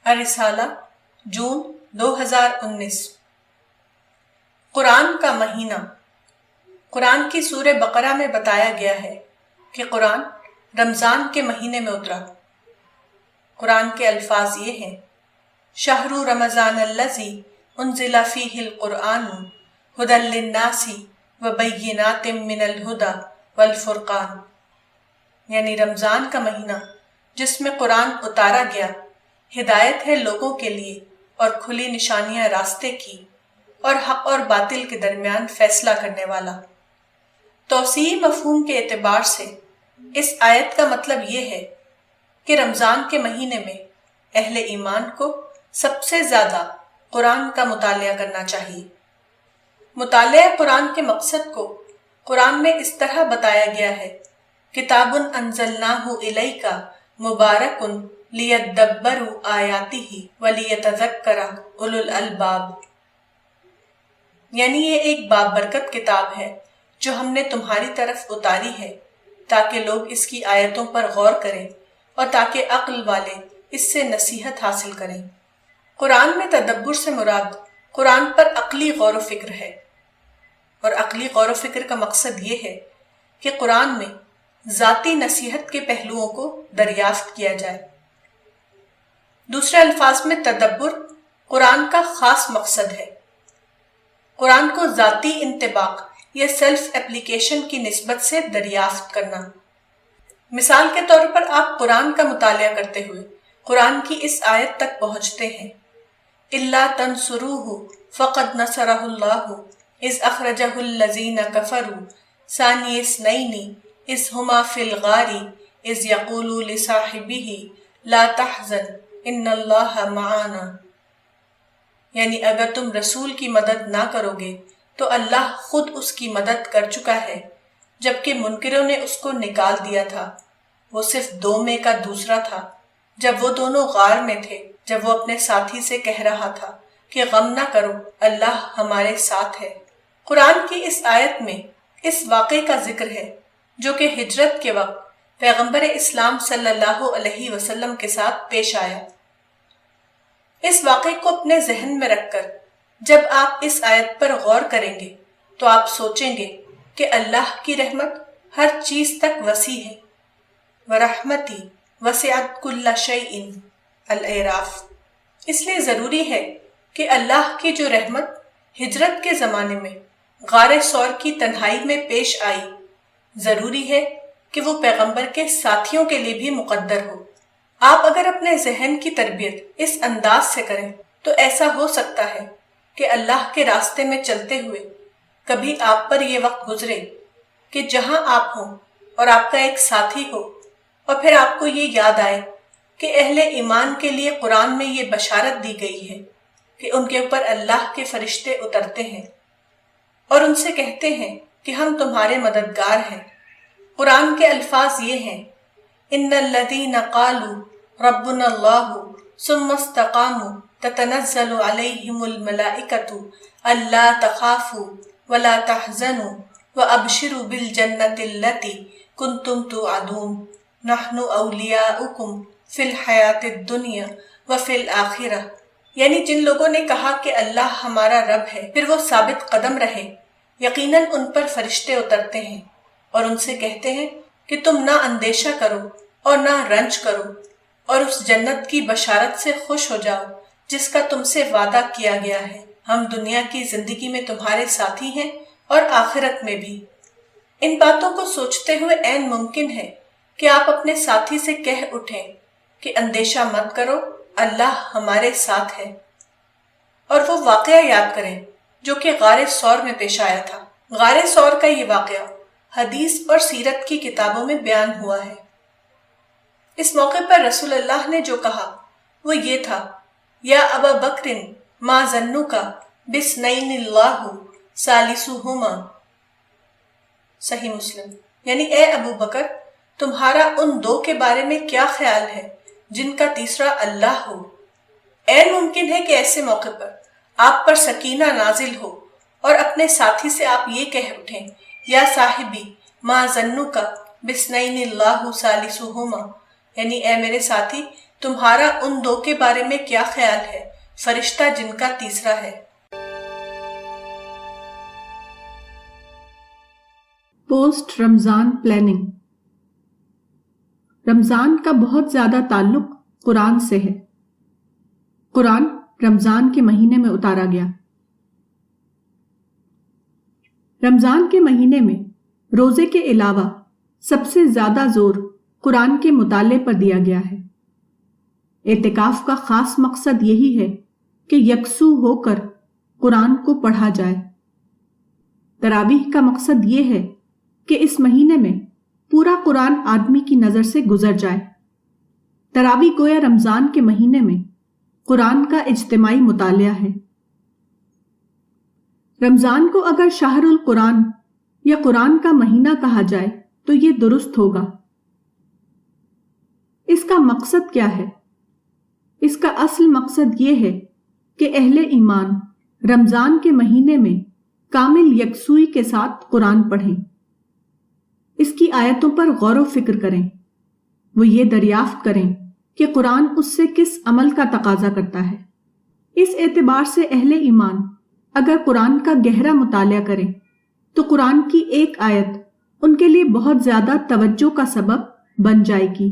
الرسالہ جون 2019۔ قرآن کا مہینہ۔ قرآن کی سورہ بقرہ میں بتایا گیا ہے کہ قرآن رمضان کے مہینے میں اترا۔ قرآن کے الفاظ یہ ہیں: شہر رمضان الذی انزل فیہ القرآن ھدی للناس وبینات من الھدی والفرقان، یعنی رمضان کا مہینہ جس میں قرآن اتارا گیا، ہدایت ہے لوگوں کے لیے اور کھلی نشانیاں راستے کی، اور حق اور باطل کے درمیان فیصلہ کرنے والا۔ توسیعی مفہوم کے اعتبار سے اس آیت کا مطلب یہ ہے کہ رمضان کے مہینے میں اہل ایمان کو سب سے زیادہ قرآن کا مطالعہ کرنا چاہیے۔ مطالعہ قرآن کے مقصد کو قرآن میں اس طرح بتایا گیا ہے: کتاب انزلناہ الیک مبارک لیدبروا آیاتہ ولیتذکر اولو الالباب، یعنی یہ ایک بابرکت کتاب ہے جو ہم نے تمہاری طرف اتاری ہے تاکہ لوگ اس کی آیتوں پر غور کریں اور تاکہ عقل والے اس سے نصیحت حاصل کریں۔ قرآن میں تدبر سے مراد قرآن پر عقلی غور و فکر ہے، اور عقلی غور و فکر کا مقصد یہ ہے کہ قرآن میں ذاتی نصیحت کے پہلوؤں کو دریافت کیا جائے۔ دوسرے الفاظ میں تدبر قرآن کا خاص مقصد ہے۔ قرآن کو ذاتی انطباق یا سیلف اپلیکیشن کی نسبت سے دریافت کرنا۔ مثال کے طور پر آپ قرآن کا مطالعہ کرتے ہوئے قرآن کی اس آیت تک پہنچتے ہیں: اِلَّا تَنْصُرُوهُ فَقَدْ نَصَرَهُ اللَّهُ إِذْ أَخْرَجَهُ الَّذِينَ كَفَرُوا ثَانِيَ اثْنَيْنِ إِذْ هُمَا فِي الْغَارِ إِذْ يَقُولُ لِصَاحِبِهِ لَا تَحْزَنْ إِنَّ اللَّهَ مَعَنَا، یعنی اگر تم رسول کی مدد نہ کرو گے تو اللہ خود اس کی مدد کر چکا ہے، جبکہ منکروں نے اس کو نکال دیا تھا۔ وہ صرف دو میں کا دوسرا تھا جب وہ دونوں غار میں تھے، جب وہ اپنے ساتھی سے کہہ رہا تھا کہ غم نہ کرو، اللہ ہمارے ساتھ ہے۔ قرآن کی اس آیت میں اس واقعے کا ذکر ہے جو کہ ہجرت کے وقت پیغمبر اسلام صلی اللہ علیہ وسلم کے ساتھ پیش آیا۔ اس واقعے کو اپنے ذہن میں رکھ کر جب آپ اس آیت پر غور کریں گے تو آپ سوچیں گے کہ اللہ کی رحمت ہر چیز تک وسیع ہے۔ وَرَحْمَتِي وَسِعَتْ كُلَّ شَيْءٍ، الاعراف۔ اس لیے ضروری ہے کہ اللہ کی جو رحمت ہجرت کے زمانے میں غار ثور کی تنہائی میں پیش آئی، ضروری ہے کہ وہ پیغمبر کے ساتھیوں کے لیے بھی مقدر ہو۔ آپ اگر اپنے ذہن کی تربیت اس انداز سے کریں تو ایسا ہو سکتا ہے کہ اللہ کے راستے میں چلتے ہوئے کبھی آپ پر یہ وقت گزرے کہ جہاں آپ ہوں اور آپ کا ایک ساتھی ہو، اور پھر آپ کو یہ یاد آئے کہ اہل ایمان کے لیے قرآن میں یہ بشارت دی گئی ہے کہ ان کے اوپر اللہ کے فرشتے اترتے ہیں اور ان سے کہتے ہیں کہ ہم تمہارے مددگار ہیں۔ قرآن کے الفاظ یہ ہیں: ان الذین قالوا ربنا اللہ ثم استقاموا تتنزل علیہم الملائکۃ الا تخافوا ولا تحزنوا وابشروا بالجنۃ التی کنتم توعدون نحن اولیاؤکم فی الحیاۃ الدنیا وفی الآخرہ، یعنی جن لوگوں نے کہا کہ اللہ ہمارا رب ہے پھر وہ ثابت قدم رہے، یقیناً ان پر فرشتے اترتے ہیں اور ان سے کہتے ہیں کہ تم نہ اندیشہ کرو اور نہ رنج کرو، اور اس جنت کی بشارت سے خوش ہو جاؤ جس کا تم سے وعدہ کیا گیا ہے۔ ہم دنیا کی زندگی میں تمہارے ساتھی ہیں اور آخرت میں بھی۔ ان باتوں کو سوچتے ہوئے عین ممکن ہے کہ آپ اپنے ساتھی سے کہہ اٹھیں کہ اندیشہ مت کرو، اللہ ہمارے ساتھ ہے، اور وہ واقعہ یاد کریں جو کہ غار ثور میں پیش آیا تھا۔ غار ثور کا یہ واقعہ حدیث اور سیرت کی کتابوں میں بیان ہوا ہے۔ اس موقع پر رسول اللہ نے جو کہا وہ یہ تھا: یا ابا بکر ما ظنک باثنین اللہ ثالثہما، صحیح مسلم، یعنی اے ابو بکر، تمہارا ان دو کے بارے میں کیا خیال ہے جن کا تیسرا اللہ ہو۔ عین ممکن ہے کہ ایسے موقع پر آپ پر سکینہ نازل ہو اور اپنے ساتھی سے آپ یہ کہہ اٹھیں: یا صاحبی ما ظنک باثنین اللہ ثالثہما، یعنی اے میرے ساتھی، تمہارا ان دو کے بارے میں کیا خیال ہے، فرشتہ جن کا تیسرا ہے؟ پوسٹ رمضان پلاننگ۔ رمضان کا بہت زیادہ تعلق قرآن سے ہے۔ قرآن رمضان کے مہینے میں اتارا گیا۔ رمضان کے مہینے میں روزے کے علاوہ سب سے زیادہ زور قرآن کے مطالعے پر دیا گیا ہے۔ اعتکاف کا خاص مقصد یہی ہے کہ یکسو ہو کر قرآن کو پڑھا جائے۔ تراویح کا مقصد یہ ہے کہ اس مہینے میں پورا قرآن آدمی کی نظر سے گزر جائے۔ تراویح گویا رمضان کے مہینے میں قرآن کا اجتماعی مطالعہ ہے۔ رمضان کو اگر شہر القرآن یا قرآن کا مہینہ کہا جائے تو یہ درست ہوگا۔ اس کا مقصد کیا ہے؟ اس کا اصل مقصد یہ ہے کہ اہل ایمان رمضان کے مہینے میں کامل یکسوئی کے ساتھ قرآن پڑھیں، اس کی آیتوں پر غور و فکر کریں، وہ یہ دریافت کریں کہ قرآن اس سے کس عمل کا تقاضا کرتا ہے۔ اس اعتبار سے اہل ایمان اگر قرآن کا گہرا مطالعہ کریں تو قرآن کی ایک آیت ان کے لیے بہت زیادہ توجہ کا سبب بن جائے گی۔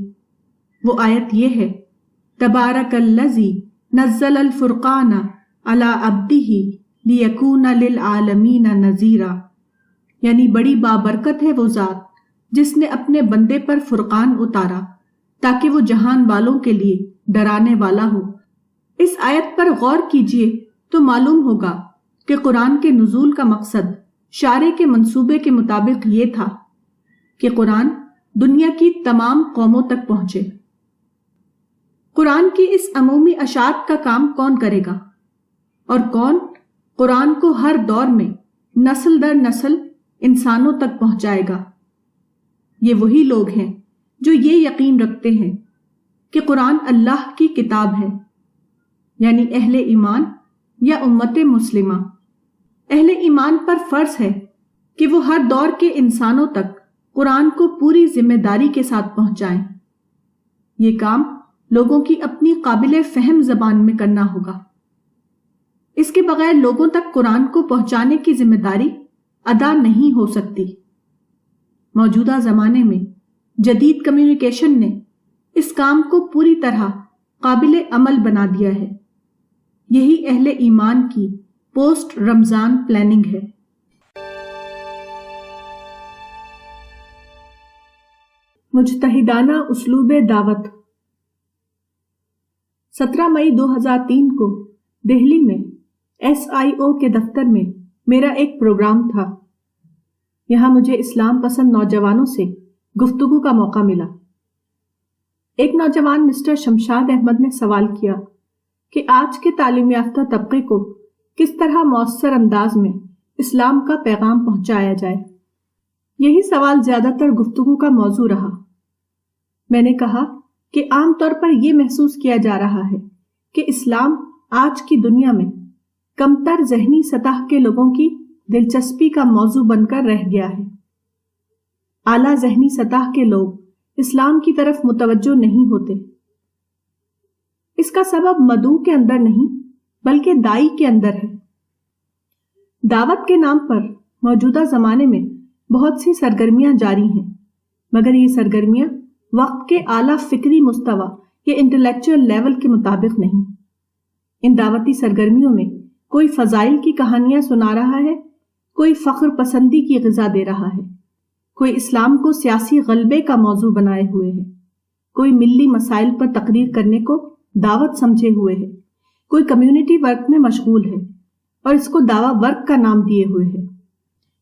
وہ آیت یہ ہے، تبارک الذی نزل الفرقان علی عبدہ لیکون للعالمین نذیرا، یعنی بڑی بابرکت ہے وہ ذات جس نے اپنے بندے پر فرقان اتارا تاکہ وہ جہان والوں کے لیے ڈرانے والا ہو۔ اس آیت پر غور کیجئے تو معلوم ہوگا کہ قرآن کے نزول کا مقصد شارع کے منصوبے کے مطابق یہ تھا کہ قرآن دنیا کی تمام قوموں تک پہنچے۔ قرآن کی اس عمومی اشاعت کا کام کون کرے گا، اور کون قرآن کو ہر دور میں نسل در نسل انسانوں تک پہنچائے گا؟ یہ وہی لوگ ہیں جو یہ یقین رکھتے ہیں کہ قرآن اللہ کی کتاب ہے، یعنی اہل ایمان یا امت مسلمہ۔ اہل ایمان پر فرض ہے کہ وہ ہر دور کے انسانوں تک قرآن کو پوری ذمہ داری کے ساتھ پہنچائیں۔ یہ کام لوگوں کی اپنی قابل فہم زبان میں کرنا ہوگا۔ اس کے بغیر لوگوں تک قرآن کو پہنچانے کی ذمہ داری ادا نہیں ہو سکتی۔ موجودہ زمانے میں جدید کمیونیکیشن نے اس کام کو پوری طرح قابل عمل بنا دیا ہے۔ یہی اہل ایمان کی پوسٹ رمضان پلاننگ ہے۔ مجتہدانہ اسلوب دعوت۔ 17 مئی 2003 کو دہلی میں SIO کے دفتر میں میرا ایک پروگرام تھا۔ یہاں مجھے اسلام پسند نوجوانوں سے گفتگو کا موقع ملا۔ ایک نوجوان مسٹر شمشاد احمد نے سوال کیا کہ آج کے تعلیم یافتہ طبقے کو کس طرح مؤثر انداز میں اسلام کا پیغام پہنچایا جائے۔ یہی سوال زیادہ تر گفتگو کا موضوع رہا۔ میں نے کہا کہ عام طور پر یہ محسوس کیا جا رہا ہے کہ اسلام آج کی دنیا میں کمتر ذہنی سطح کے لوگوں کی دلچسپی کا موضوع بن کر رہ گیا ہے۔ اعلیٰ ذہنی سطح کے لوگ اسلام کی طرف متوجہ نہیں ہوتے۔ اس کا سبب مدعو کے اندر نہیں بلکہ دائی کے اندر ہے۔ دعوت کے نام پر موجودہ زمانے میں بہت سی سرگرمیاں جاری ہیں، مگر یہ سرگرمیاں وقت کے اعلیٰ فکری مستوی یا انٹلیکچوئل لیول کے مطابق نہیں۔ ان دعوتی سرگرمیوں میں کوئی فضائل کی کہانیاں سنا رہا ہے، کوئی فخر پسندی کی غذا دے رہا ہے، کوئی اسلام کو سیاسی غلبے کا موضوع بنائے ہوئے ہے، کوئی ملی مسائل پر تقریر کرنے کو دعوت سمجھے ہوئے ہے، کوئی کمیونٹی ورک میں مشغول ہے اور اس کو دعوی ورک کا نام دیے ہوئے ہے۔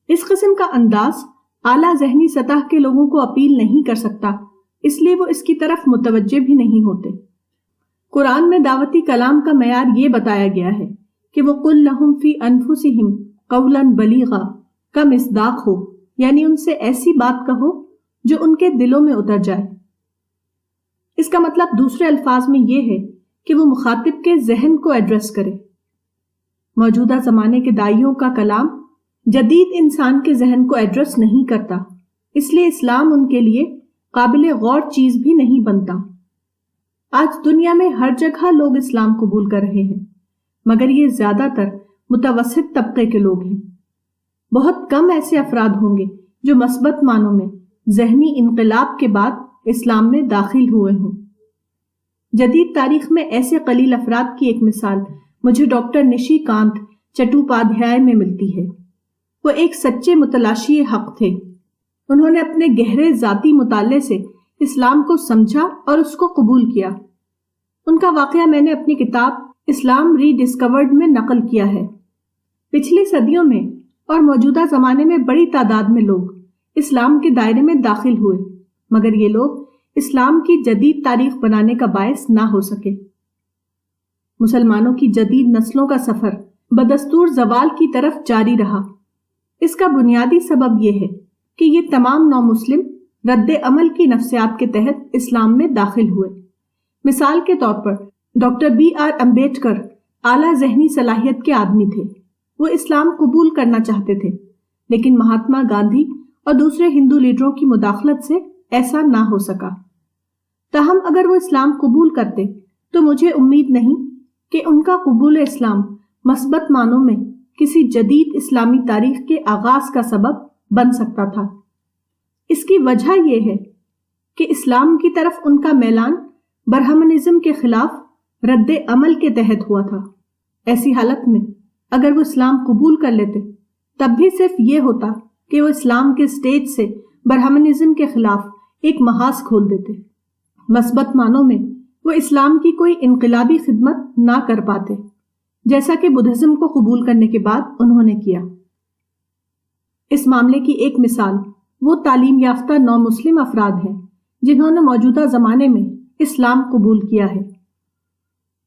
اس قسم کا انداز اعلیٰ ذہنی سطح کے لوگوں کو اپیل نہیں کر سکتا، اس لیے وہ اس کی طرف متوجہ بھی نہیں ہوتے۔ قرآن میں دعوتی کلام کا معیار یہ بتایا گیا ہے کہ وَقُلْ لَهُمْ فِي أَنفُسِهِمْ قَوْلًا بَلِيغًا کا مصداق ہو، یعنی ان سے ایسی بات کہو جو ان کے دلوں میں اتر جائے۔ اس کا مطلب دوسرے الفاظ میں یہ ہے کہ وہ مخاطب کے ذہن کو ایڈریس کرے۔ موجودہ زمانے کے داعیوں کا کلام جدید انسان کے ذہن کو ایڈریس نہیں کرتا، اس لیے اسلام ان کے لیے قابل غور چیز بھی نہیں بنتا۔ آج دنیا میں ہر جگہ لوگ اسلام قبول کر رہے ہیں، مگر یہ زیادہ تر متوسط طبقے کے لوگ ہیں۔ بہت کم ایسے افراد ہوں گے جو مثبت معنوں میں ذہنی انقلاب کے بعد اسلام میں داخل ہوئے ہوں۔ جدید تاریخ میں ایسے قلیل افراد کی ایک مثال مجھے ڈاکٹر نشی کانت چٹوپادھیائے میں ملتی ہے۔ وہ ایک سچے متلاشی حق تھے۔ انہوں نے اپنے گہرے ذاتی مطالعے سے اسلام کو سمجھا اور اس کو قبول کیا۔ ان کا واقعہ میں نے اپنی کتاب اسلام ری ڈسکورڈ میں نقل کیا ہے۔ پچھلی صدیوں میں اور موجودہ زمانے میں بڑی تعداد میں لوگ اسلام کے دائرے میں داخل ہوئے، مگر یہ لوگ اسلام کی جدید تاریخ بنانے کا باعث نہ ہو سکے۔ مسلمانوں کی جدید نسلوں کا سفر بدستور زوال کی طرف جاری رہا۔ اس کا بنیادی سبب یہ ہے کہ یہ تمام نو مسلم رد عمل کی نفسیات کے تحت اسلام میں داخل ہوئے۔ مثال کے طور پر ڈاکٹر BR امبیڈکر اعلیٰ ذہنی صلاحیت کے آدمی تھے۔ وہ اسلام قبول کرنا چاہتے تھے، لیکن مہاتما گاندھی اور دوسرے ہندو لیڈروں کی مداخلت سے ایسا نہ ہو سکا۔ تاہم اگر وہ اسلام قبول کرتے تو مجھے امید نہیں کہ ان کا قبول اسلام مثبت معنوں میں کسی جدید اسلامی تاریخ کے آغاز کا سبب بن سکتا تھا۔ اس کی وجہ یہ ہے کہ اسلام کی طرف ان کا میلان برہمنزم کے خلاف رد عمل کے تحت ہوا تھا۔ ایسی حالت میں اگر وہ اسلام قبول کر لیتے تب بھی صرف یہ ہوتا کہ وہ اسلام کے سٹیج سے برہمنزم کے خلاف ایک محاذ کھول دیتے۔ مثبت معنوں میں وہ اسلام کی کوئی انقلابی خدمت نہ کر پاتے، جیسا کہ بدھزم کو قبول کرنے کے بعد انہوں نے کیا۔ اس معاملے کی ایک مثال وہ تعلیم یافتہ نو مسلم افراد ہیں جنہوں نے موجودہ زمانے میں اسلام قبول کیا ہے۔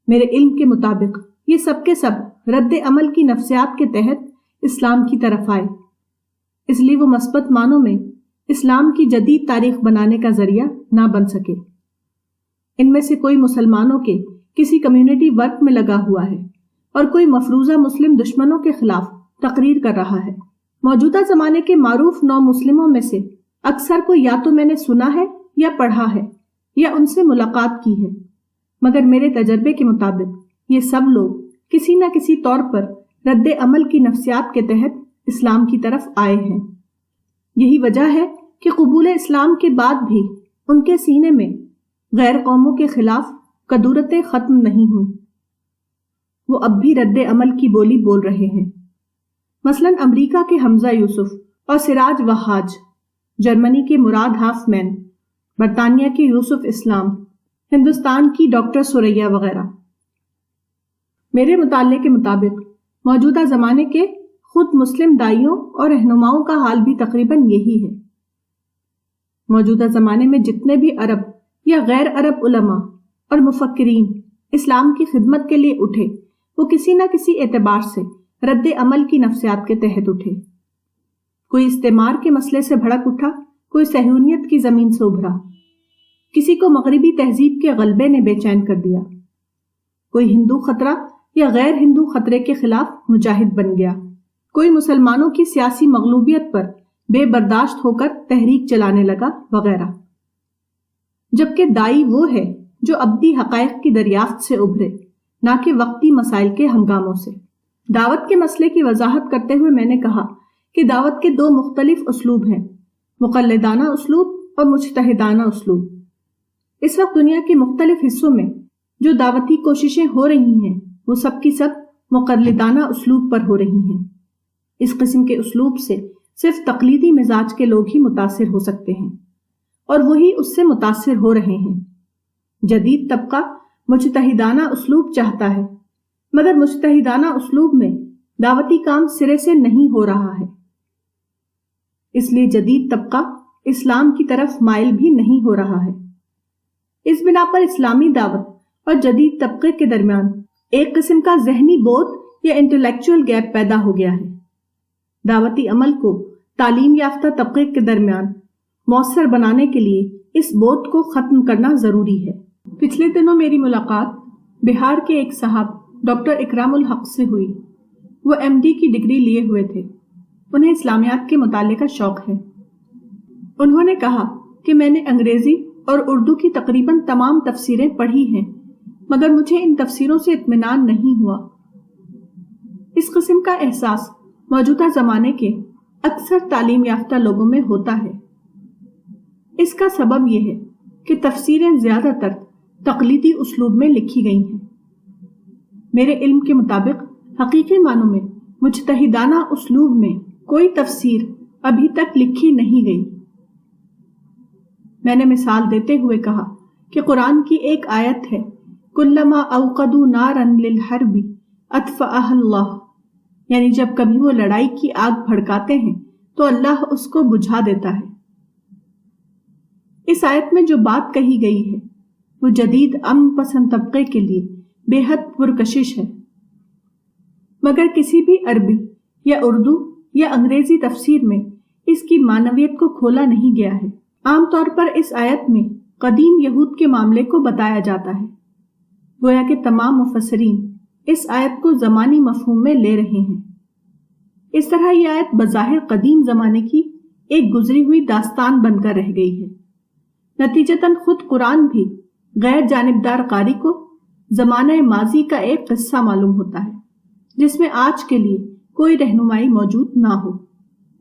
میرے علم کے مطابق یہ سب کے سب رد عمل کی نفسیات کے تحت اسلام کی طرف آئے، اس لیے وہ مثبت معنوں میں اسلام کی جدید تاریخ بنانے کا ذریعہ نہ بن سکے۔ ان میں سے کوئی مسلمانوں کے کسی کمیونٹی ورک میں لگا ہوا ہے اور کوئی مفروضہ مسلم دشمنوں کے خلاف تقریر کر رہا ہے۔ موجودہ زمانے کے معروف نو مسلموں میں سے اکثر کو یا تو میں نے سنا ہے یا پڑھا ہے یا ان سے ملاقات کی ہے، مگر میرے تجربے کے مطابق یہ سب لوگ کسی نہ کسی طور پر رد عمل کی نفسیات کے تحت اسلام کی طرف آئے ہیں۔ یہی وجہ ہے کہ قبول اسلام کے بعد بھی ان کے سینے میں غیر قوموں کے خلاف کدورتیں ختم نہیں ہوئیں۔ وہ اب بھی رد عمل کی بولی بول رہے ہیں۔ مثلاً امریکہ کے حمزہ یوسف اور سراج وہاج، جرمنی کے مراد ہافمین، برطانیہ کے یوسف اسلام، ہندوستان کی ڈاکٹر سوریا وغیرہ۔ میرے مطالعے کے مطابق موجودہ زمانے کے خود مسلم دائیوں اور رہنماؤں کا حال بھی تقریباً یہی ہے۔ موجودہ زمانے میں جتنے بھی عرب یا غیر عرب علماء اور مفکرین اسلام کی خدمت کے لیے اٹھے، وہ کسی نہ کسی اعتبار سے رد عمل کی نفسیات کے تحت اٹھے۔ کوئی استعمار کے مسئلے سے بھڑک اٹھا، کوئی صہیونیت کی زمین سے ابھرا، کسی کو مغربی تہذیب کے غلبے نے بے چین کر دیا، کوئی ہندو خطرہ یا غیر ہندو خطرے کے خلاف مجاہد بن گیا، کوئی مسلمانوں کی سیاسی مغلوبیت پر بے برداشت ہو کر تحریک چلانے لگا وغیرہ۔ جبکہ دائی وہ ہے جو ابدی حقائق کی دریافت سے ابھرے، نہ کہ وقتی مسائل کے ہنگاموں سے۔ دعوت کے مسئلے کی وضاحت کرتے ہوئے میں نے کہا کہ دعوت کے دو مختلف اسلوب ہیں، مقلدانہ اسلوب اور مجتہدانہ اسلوب۔ اس وقت دنیا کے مختلف حصوں میں جو دعوتی کوششیں ہو رہی ہیں وہ سب کی سب مقلدانہ اسلوب پر ہو رہی ہیں۔ اس قسم کے اسلوب سے صرف تقلیدی مزاج کے لوگ ہی متاثر ہو سکتے ہیں، اور وہی اس سے متاثر ہو رہے ہیں۔ جدید طبقہ مجتہدانہ اسلوب چاہتا ہے، مگر مجتہدانہ اسلوب میں دعوتی کام سرے سے نہیں ہو رہا ہے، اس لیے جدید طبقہ اسلام کی طرف مائل بھی نہیں ہو رہا ہے۔ اس بنا پر اسلامی دعوت اور جدید طبقے کے درمیان ایک قسم کا ذہنی بودھ یا انٹلیکچول گیپ پیدا ہو گیا ہے۔ دعوتی عمل کو تعلیم یافتہ طبقے کے درمیان مؤثر بنانے کے لیے اس بودھ کو ختم کرنا ضروری ہے۔ پچھلے دنوں میری ملاقات بہار کے ایک صاحب ڈاکٹر اکرام الحق سے ہوئی۔ وہ MD کی ڈگری لیے ہوئے تھے، انہیں اسلامیات کے مطالعے کا شوق ہے۔ انہوں نے کہا کہ میں نے انگریزی اور اردو کی تقریباً تمام تفسیریں پڑھی ہیں، مگر مجھے ان تفسیروں سے اطمینان نہیں ہوا۔ اس قسم کا احساس موجودہ زمانے کے اکثر تعلیم یافتہ لوگوں میں ہوتا ہے۔ اس کا سبب یہ ہے کہ تفسیریں زیادہ تر تقلیدی اسلوب میں لکھی گئی ہیں۔ میرے علم کے مطابق حقیقی معنوں میں مجتہدانہ اسلوب میں کوئی تفسیر ابھی تک لکھی نہیں گئی۔ میں نے مثال دیتے ہوئے کہا کہ قرآن کی ایک آیت ہے، کلما اوقدوا نارا للحرب اطفأها اللہ، یعنی جب کبھی وہ لڑائی کی آگ بھڑکاتے ہیں تو اللہ اس کو بجھا دیتا ہے۔ اس آیت میں جو بات کہی گئی ہے وہ جدید امن پسند طبقے کے لیے بے حد پرکشش ہے، مگر کسی بھی عربی یا اردو یا انگریزی تفسیر میں اس کی معنویت کو کھولا نہیں گیا ہے۔ عام طور پر اس آیت میں قدیم یہود کے معاملے کو بتایا جاتا ہے، گویا کہ تمام مفسرین اس آیت کو زمانی مفہوم میں لے رہے ہیں۔ اس طرح یہ آیت بظاہر قدیم زمانے کی ایک گزری ہوئی داستان بن کر رہ گئی ہے۔ نتیجتاً خود قرآن بھی غیر جانبدار قاری کو زمانہ ماضی کا ایک قصہ معلوم ہوتا ہے جس میں آج کے لیے کوئی رہنمائی موجود نہ ہو۔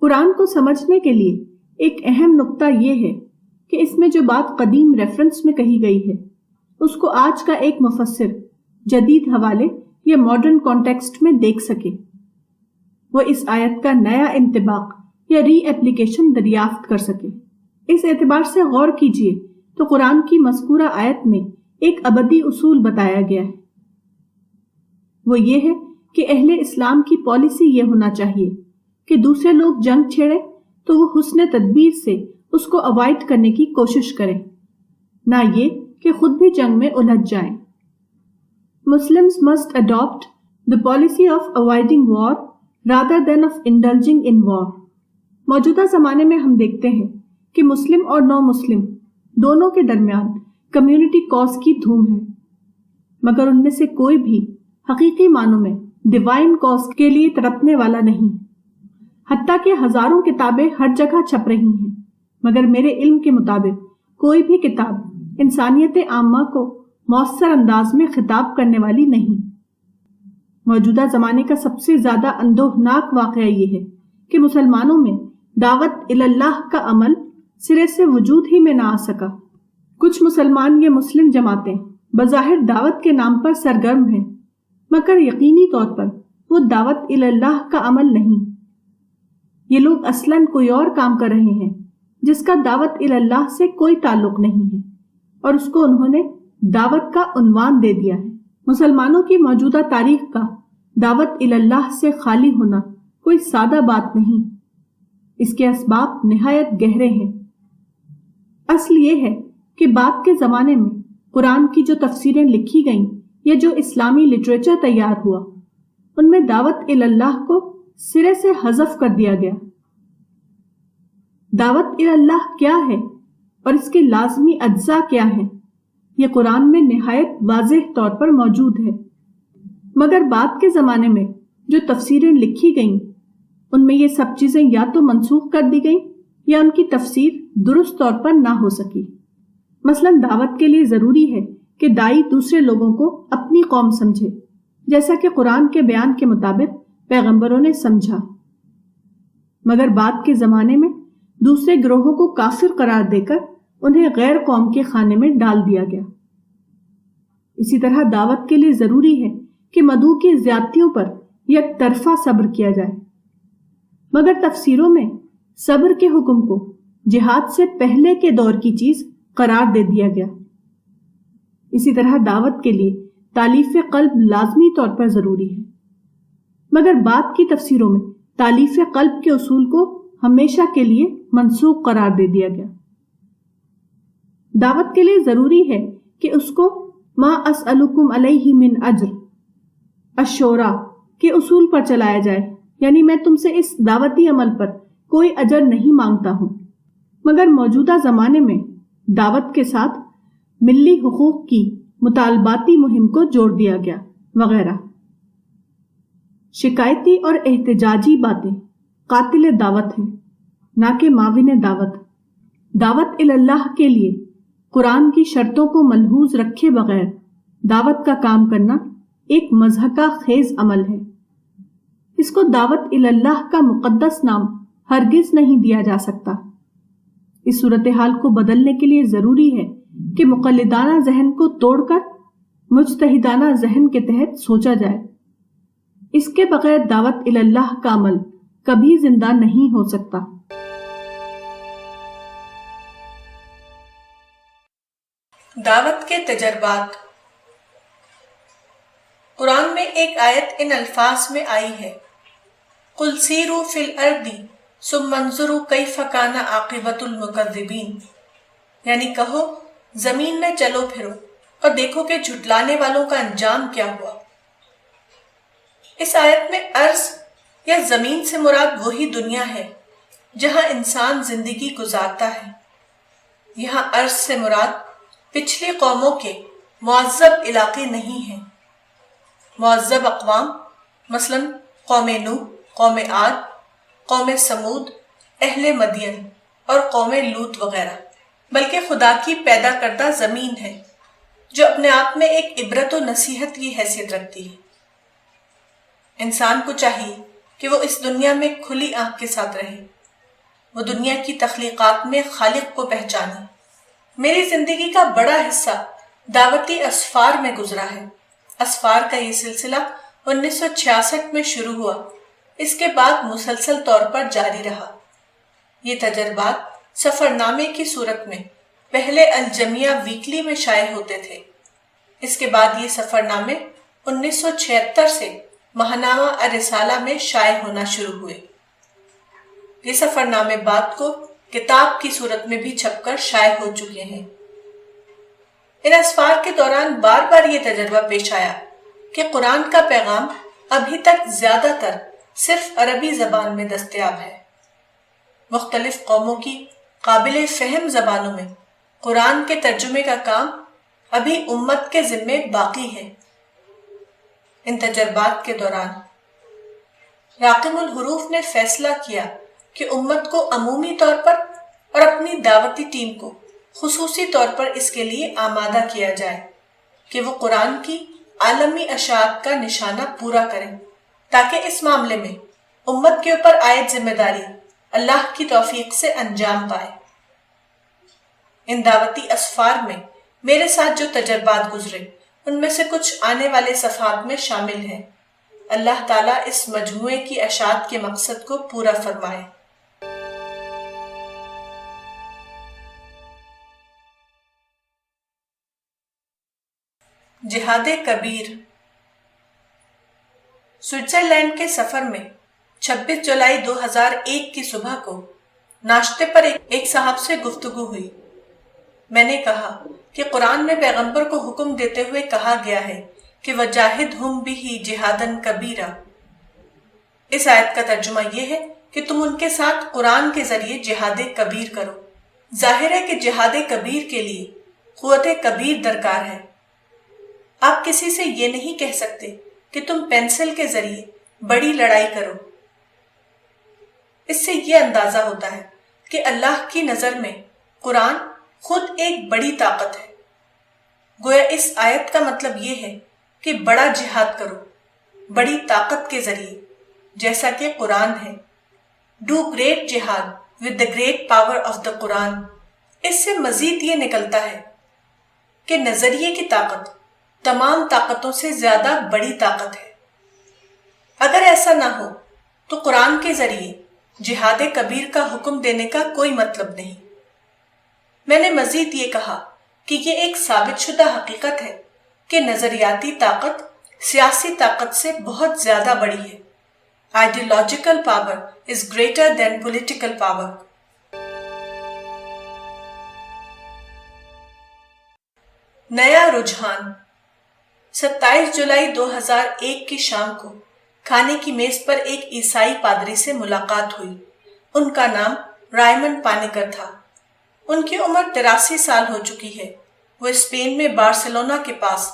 قرآن کو سمجھنے کے لیے ایک اہم نقطہ یہ ہے کہ اس میں جو بات قدیم ریفرنس میں کہی گئی ہے اس کو آج کا ایک مفسر جدید حوالے یا ماڈرن کانٹیکسٹ میں دیکھ سکے، وہ اس آیت کا نیا انطباق یا ری ایپلیکیشن دریافت کر سکے۔ اس اعتبار سے غور کیجئے تو قرآن کی مذکورہ آیت میں ایک ابدی اصول بتایا گیا ہے، وہ یہ ہے کہ اہل اسلام کی پالیسی یہ ہونا چاہیے کہ دوسرے لوگ جنگ چھیڑے تو وہ حسن تدبیر سے اس کو اوائڈ کرنے کی کوشش کریں، نہ یہ کہ خود بھی جنگ میں الجھ جائیں۔ Muslims must adopt the policy of avoiding war rather than of indulging in war۔ موجودہ زمانے میں ہم دیکھتے ہیں کہ مسلم اور نو مسلم دونوں کے درمیان کمیونٹی کاز کی دھوم ہے، مگر ان میں سے کوئی بھی حقیقی معنوں میں ڈیوائن کاز کے لیے تڑپنے والا نہیں۔ حتیٰ کہ ہزاروں کتابیں ہر جگہ چھپ رہی ہیں، مگر میرے علم کے مطابق کوئی بھی کتاب انسانیت عامہ کو مؤثر انداز میں خطاب کرنے والی نہیں۔ موجودہ زمانے کا سب سے زیادہ اندوہناک واقعہ یہ ہے کہ مسلمانوں میں دعوت اللہ کا عمل سرے سے وجود ہی میں نہ آ سکا۔ کچھ مسلمان یا مسلم جماعتیں بظاہر دعوت کے نام پر سرگرم ہیں، مگر یقینی طور پر وہ دعوت اللہ کا عمل نہیں۔ یہ لوگ اصلاً کوئی اور کام کر رہے ہیں جس کا دعوت اللہ سے کوئی تعلق نہیں ہے، اور اس کو انہوں نے دعوت کا عنوان دے دیا ہے۔ مسلمانوں کی موجودہ تاریخ کا دعوت اللہ سے خالی ہونا کوئی سادہ بات نہیں، اس کے اسباب نہایت گہرے ہیں۔ اصل یہ ہے کہ بعد کے زمانے میں قرآن کی جو تفسیریں لکھی گئیں یا جو اسلامی لٹریچر تیار ہوا، ان میں دعوت اللہ کو سرے سے حذف کر دیا گیا۔ دعوت اللہ کیا ہے اور اس کے لازمی اجزاء کیا ہیں، یہ قرآن میں نہایت واضح طور پر موجود ہے، مگر بعد کے زمانے میں جو تفسیریں لکھی گئیں ان میں یہ سب چیزیں یا تو منسوخ کر دی گئیں یا ان کی تفسیر درست طور پر نہ ہو سکی۔ مثلا دعوت کے لیے ضروری ہے کہ دائی دوسرے لوگوں کو اپنی قوم سمجھے، جیسا کہ قرآن کے بیان کے مطابق پیغمبروں نے سمجھا، مگر بعد کے زمانے میں دوسرے گروہوں کو کافر قرار دے کر انہیں غیر قوم کے خانے میں ڈال دیا گیا۔ اسی طرح دعوت کے لیے ضروری ہے کہ مدعو کی زیادتیوں پر یک طرفہ صبر کیا جائے، مگر تفسیروں میں صبر کے حکم کو جہاد سے پہلے کے دور کی چیز قرار دے دیا گیا۔ اسی طرح دعوت کے لیے تالیف قلب لازمی طور پر ضروری ہے، مگر بعد کی تفسیروں میں تالیف قلب کے اصول کو ہمیشہ کے لیے منسوخ قرار دے دیا گیا۔ دعوت کے لیے ضروری ہے کہ اس کو ما اسألکم علیہ من اجر الشورى کے اصول پر چلایا جائے، یعنی میں تم سے اس دعوتی عمل پر کوئی اجر نہیں مانگتا ہوں، مگر موجودہ زمانے میں دعوت کے ساتھ ملی حقوق کی مطالباتی مہم کو جوڑ دیا گیا وغیرہ۔ شکایتی اور احتجاجی باتیں قاتل دعوت ہیں، نہ کہ معاون دعوت۔ دعوت اللہ کے لیے قرآن کی شرطوں کو ملحوظ رکھے بغیر دعوت کا کام کرنا ایک مضحکہ خیز عمل ہے۔ اس کو دعوت اللہ کا مقدس نام ہرگز نہیں دیا جا سکتا۔ اس صورتحال کو بدلنے کے لیے ضروری ہے کہ مقلدانہ ذہن کو توڑ کر مجتہدانہ ذہن کے تحت سوچا جائے۔ اس کے بغیر دعوت اللہ کا عمل کبھی زندہ نہیں ہو سکتا۔ دعوت کے تجربات۔ قرآن میں ایک آیت ان الفاظ میں آئی ہے، قُلْ سِیرُوا فِی الْأَرْضِ ثُمَّ انظُرُوا کَیْفَ کَانَ عَاقِبَةُ الْمُکَذِّبِینَ، یعنی کہو زمین میں چلو پھرو اور دیکھو کہ جھٹلانے والوں کا انجام کیا ہوا۔ اس آیت میں ارض یا زمین سے مراد وہی دنیا ہے جہاں انسان زندگی گزارتا ہے۔ یہاں ارض سے مراد پچھلی قوموں کے معذب علاقے نہیں ہیں۔ معذب اقوام مثلا قوم نوح، قوم عاد، قوم سمود، اہل مدین اور قوم لوط وغیرہ، بلکہ خدا کی پیدا کردہ زمین ہے جو اپنے آپ میں ایک عبرت و نصیحت کی حیثیت رکھتی ہے۔ انسان کو چاہیے کہ وہ اس دنیا میں کھلی آنکھ کے ساتھ رہے، وہ دنیا کی تخلیقات میں خالق کو پہچانے۔ میری زندگی کا بڑا حصہ دعوتی اسفار میں گزرا ہے۔ اسفار کا یہ سلسلہ 1966 میں شروع ہوا، اس کے بعد مسلسل طور پر جاری رہا۔ یہ تجربات سفر نامے کی صورت میں پہلے الجمیہ ویکلی میں شائع ہوتے تھے، اس کے بعد یہ سفر نامے 1976 سے ماہنامہ الرسالہ میں شائع ہونا شروع ہوئے۔ یہ سفر نامے بعد کو کتاب کی صورت میں بھی چھپ کر شائع ہو چکے ہیں۔ ان اسفار کے دوران بار بار یہ تجربہ پیش آیا کہ قرآن کا پیغام ابھی تک زیادہ تر صرف عربی زبان میں دستیاب ہے۔ مختلف قوموں کی قابل فہم زبانوں میں قرآن کے ترجمے کا کام ابھی امت کے ذمے باقی ہے۔ ان تجربات کے دوران راقم الحروف نے فیصلہ کیا کہ امت کو عمومی طور پر اور اپنی دعوتی ٹیم کو خصوصی طور پر اس کے لیے آمادہ کیا جائے کہ وہ قرآن کی عالمی اشاعت کا نشانہ پورا کریں، تاکہ اس معاملے میں امت کے اوپر عائد ذمہ داری اللہ کی توفیق سے انجام پائے۔ ان دعوتی اسفار میں میرے ساتھ جو تجربات گزرے ان میں سے کچھ آنے والے صفحات میں شامل ہیں۔ اللہ تعالیٰ اس مجموعے کی اشاعت کے مقصد کو پورا فرمائے۔ جہاد کبیر۔ سوئٹزرلینڈ کے سفر میں 26 جولائی 2001 کی صبح کو ناشتے پر ایک صاحب سے گفتگو ہوئی۔ میں نے کہا کہ قرآن میں پیغمبر کو حکم دیتے ہوئے کہا گیا ہے کہ وَجَاهِدْهُمْ بِهِ جِهَادًا كَبِيرًا۔ اس آیت کا ترجمہ یہ ہے کہ تم ان کے ساتھ قرآن کے ذریعے جہاد کبیر کرو۔ ظاہر ہے کہ جہاد کبیر کے لیے قوت کبیر درکار ہے۔ آپ کسی سے یہ نہیں کہہ سکتے کہ تم پینسل کے ذریعے بڑی لڑائی کرو۔ اس سے یہ اندازہ ہوتا ہے کہ اللہ کی نظر میں قرآن خود ایک بڑی طاقت ہے۔ گویا اس آیت کا مطلب یہ ہے کہ بڑا جہاد کرو، بڑی طاقت کے ذریعے، جیسا کہ قرآن ہے۔ ڈو گریٹ جہاد with the great power of the قرآن۔ اس سے مزید یہ نکلتا ہے کہ نظریے کی طاقت تمام طاقتوں سے زیادہ بڑی طاقت ہے۔ اگر ایسا نہ ہو تو قرآن کے ذریعے جہاد کبیر کا حکم دینے کا کوئی مطلب نہیں۔ میں نے مزید یہ کہا کہ یہ ایک ثابت شدہ حقیقت ہے کہ نظریاتی طاقت سیاسی طاقت سے بہت زیادہ بڑی ہے۔ Ideological power is greater than political power۔ نیا رجحان۔ 27 جولائی 2001 کی شام کو کھانے کی میز پر ایک عیسائی پادری سے ملاقات ہوئی۔ ان کا نام رائمنڈ پانیکر تھا۔ ان کی عمر 83 سال ہو چکی ہے۔ وہ اسپین میں بارسلونا کے پاس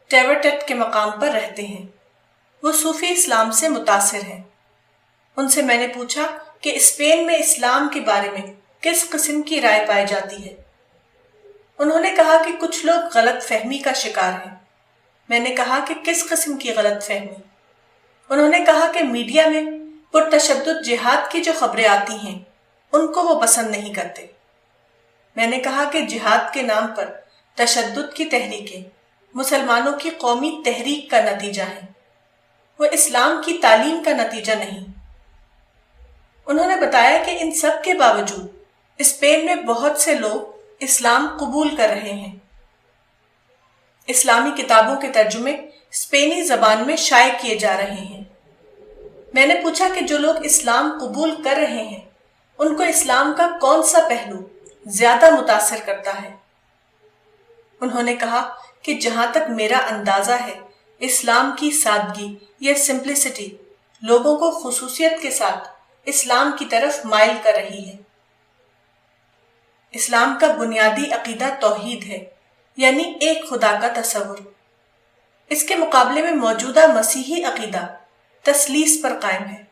ٹیورٹٹ کے مقام پر رہتے ہیں۔ وہ صوفی اسلام سے متاثر ہیں۔ ان سے میں نے پوچھا کہ اسپین میں اسلام کے بارے میں کس قسم کی رائے پائی جاتی ہے۔ انہوں نے کہا کہ کچھ لوگ غلط فہمی کا شکار ہیں۔ میں نے کہا کہ کس قسم کی غلط فہمی؟ انہوں نے کہا کہ میڈیا میں پرتشدد جہاد کی جو خبریں آتی ہیں ان کو وہ پسند نہیں کرتے۔ میں نے کہا کہ جہاد کے نام پر تشدد کی تحریکیں مسلمانوں کی قومی تحریک کا نتیجہ ہیں، وہ اسلام کی تعلیم کا نتیجہ نہیں۔ انہوں نے بتایا کہ ان سب کے باوجود اسپین میں بہت سے لوگ اسلام قبول کر رہے ہیں۔ اسلامی کتابوں کے ترجمے اسپینی زبان میں شائع کیے جا رہے ہیں۔ میں نے پوچھا کہ جو لوگ اسلام قبول کر رہے ہیں ان کو اسلام کا کون سا پہلو زیادہ متاثر کرتا ہے؟ انہوں نے کہا کہ جہاں تک میرا اندازہ ہے اسلام کی سادگی یا سمپلسٹی لوگوں کو خصوصیت کے ساتھ اسلام کی طرف مائل کر رہی ہے۔ اسلام کا بنیادی عقیدہ توحید ہے، یعنی ایک خدا کا تصور۔ اس کے مقابلے میں موجودہ مسیحی عقیدہ تثلیث پر قائم ہے۔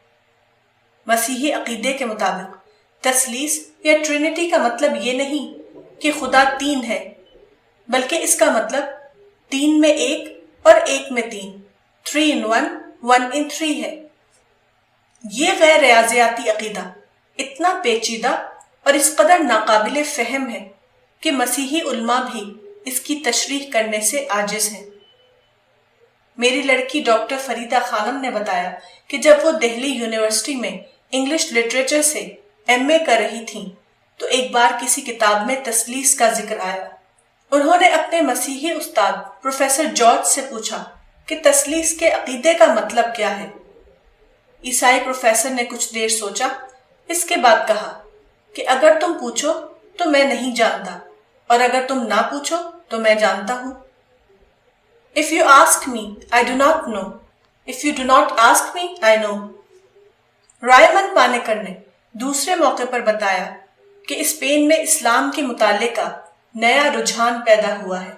مسیحی عقیدے کے مطابق تثلیث یا ٹرینٹی کا مطلب یہ نہیں کہ خدا تین ہے، بلکہ اس کا مطلب تین میں ایک اور ایک میں تین، 3 in 1 1 in 3 ہے۔ یہ غیر ریاضیاتی عقیدہ اتنا پیچیدہ اور اس قدر ناقابل فہم ہے کہ مسیحی علماء بھی اس کی تشریح کرنے سے عاجز ہیں۔ میری لڑکی ڈاکٹر فریدہ خانم نے بتایا کہ جب وہ دہلی یونیورسٹی میں انگلش لٹریچر سے MA کر رہی تھیں تو ایک بار کسی کتاب میں تثلیث کا ذکر آیا۔ انہوں نے اپنے مسیحی استاد پروفیسر جارج سے پوچھا کہ تثلیث کے عقیدے کا مطلب کیا ہے۔ عیسائی پروفیسر نے کچھ دیر سوچا، اس کے بعد کہا کہ اگر تم پوچھو تو میں نہیں جانتا، اور اگر تم نہ پوچھو تو میں جانتا ہوں۔ If you ask me, I do not know. If you do not ask me, I know. رائمن پانیکر نے دوسرے موقع پر بتایا کہ اسپین میں اسلام کے مطالعے کا نیا رجحان پیدا ہوا ہے،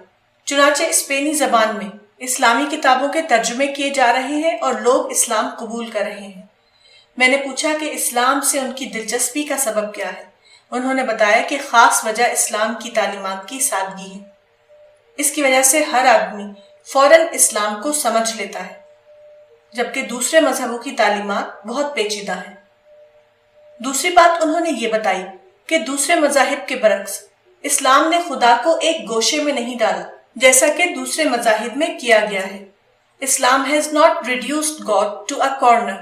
چنانچہ اسپینی زبان میں اسلامی کتابوں کے ترجمے کیے جا رہے ہیں اور لوگ اسلام قبول کر رہے ہیں۔ میں نے پوچھا کہ اسلام سے ان کی دلچسپی کا سبب کیا ہے۔ انہوں نے بتایا کہ خاص وجہ اسلام کی تعلیمات کی سادگی ہے۔ اس کی وجہ سے ہر آدمی فوراً اسلام کو سمجھ لیتا ہے، جبکہ دوسرے مذہبوں کی تعلیمات بہت پیچیدہ ہیں۔ دوسری بات انہوں نے یہ بتائی کہ دوسرے مذاہب کے برعکس اسلام نے خدا کو ایک گوشے میں نہیں ڈالا جیسا کہ دوسرے مذاہب میں کیا گیا ہے۔ اسلام has not reduced God to a corner۔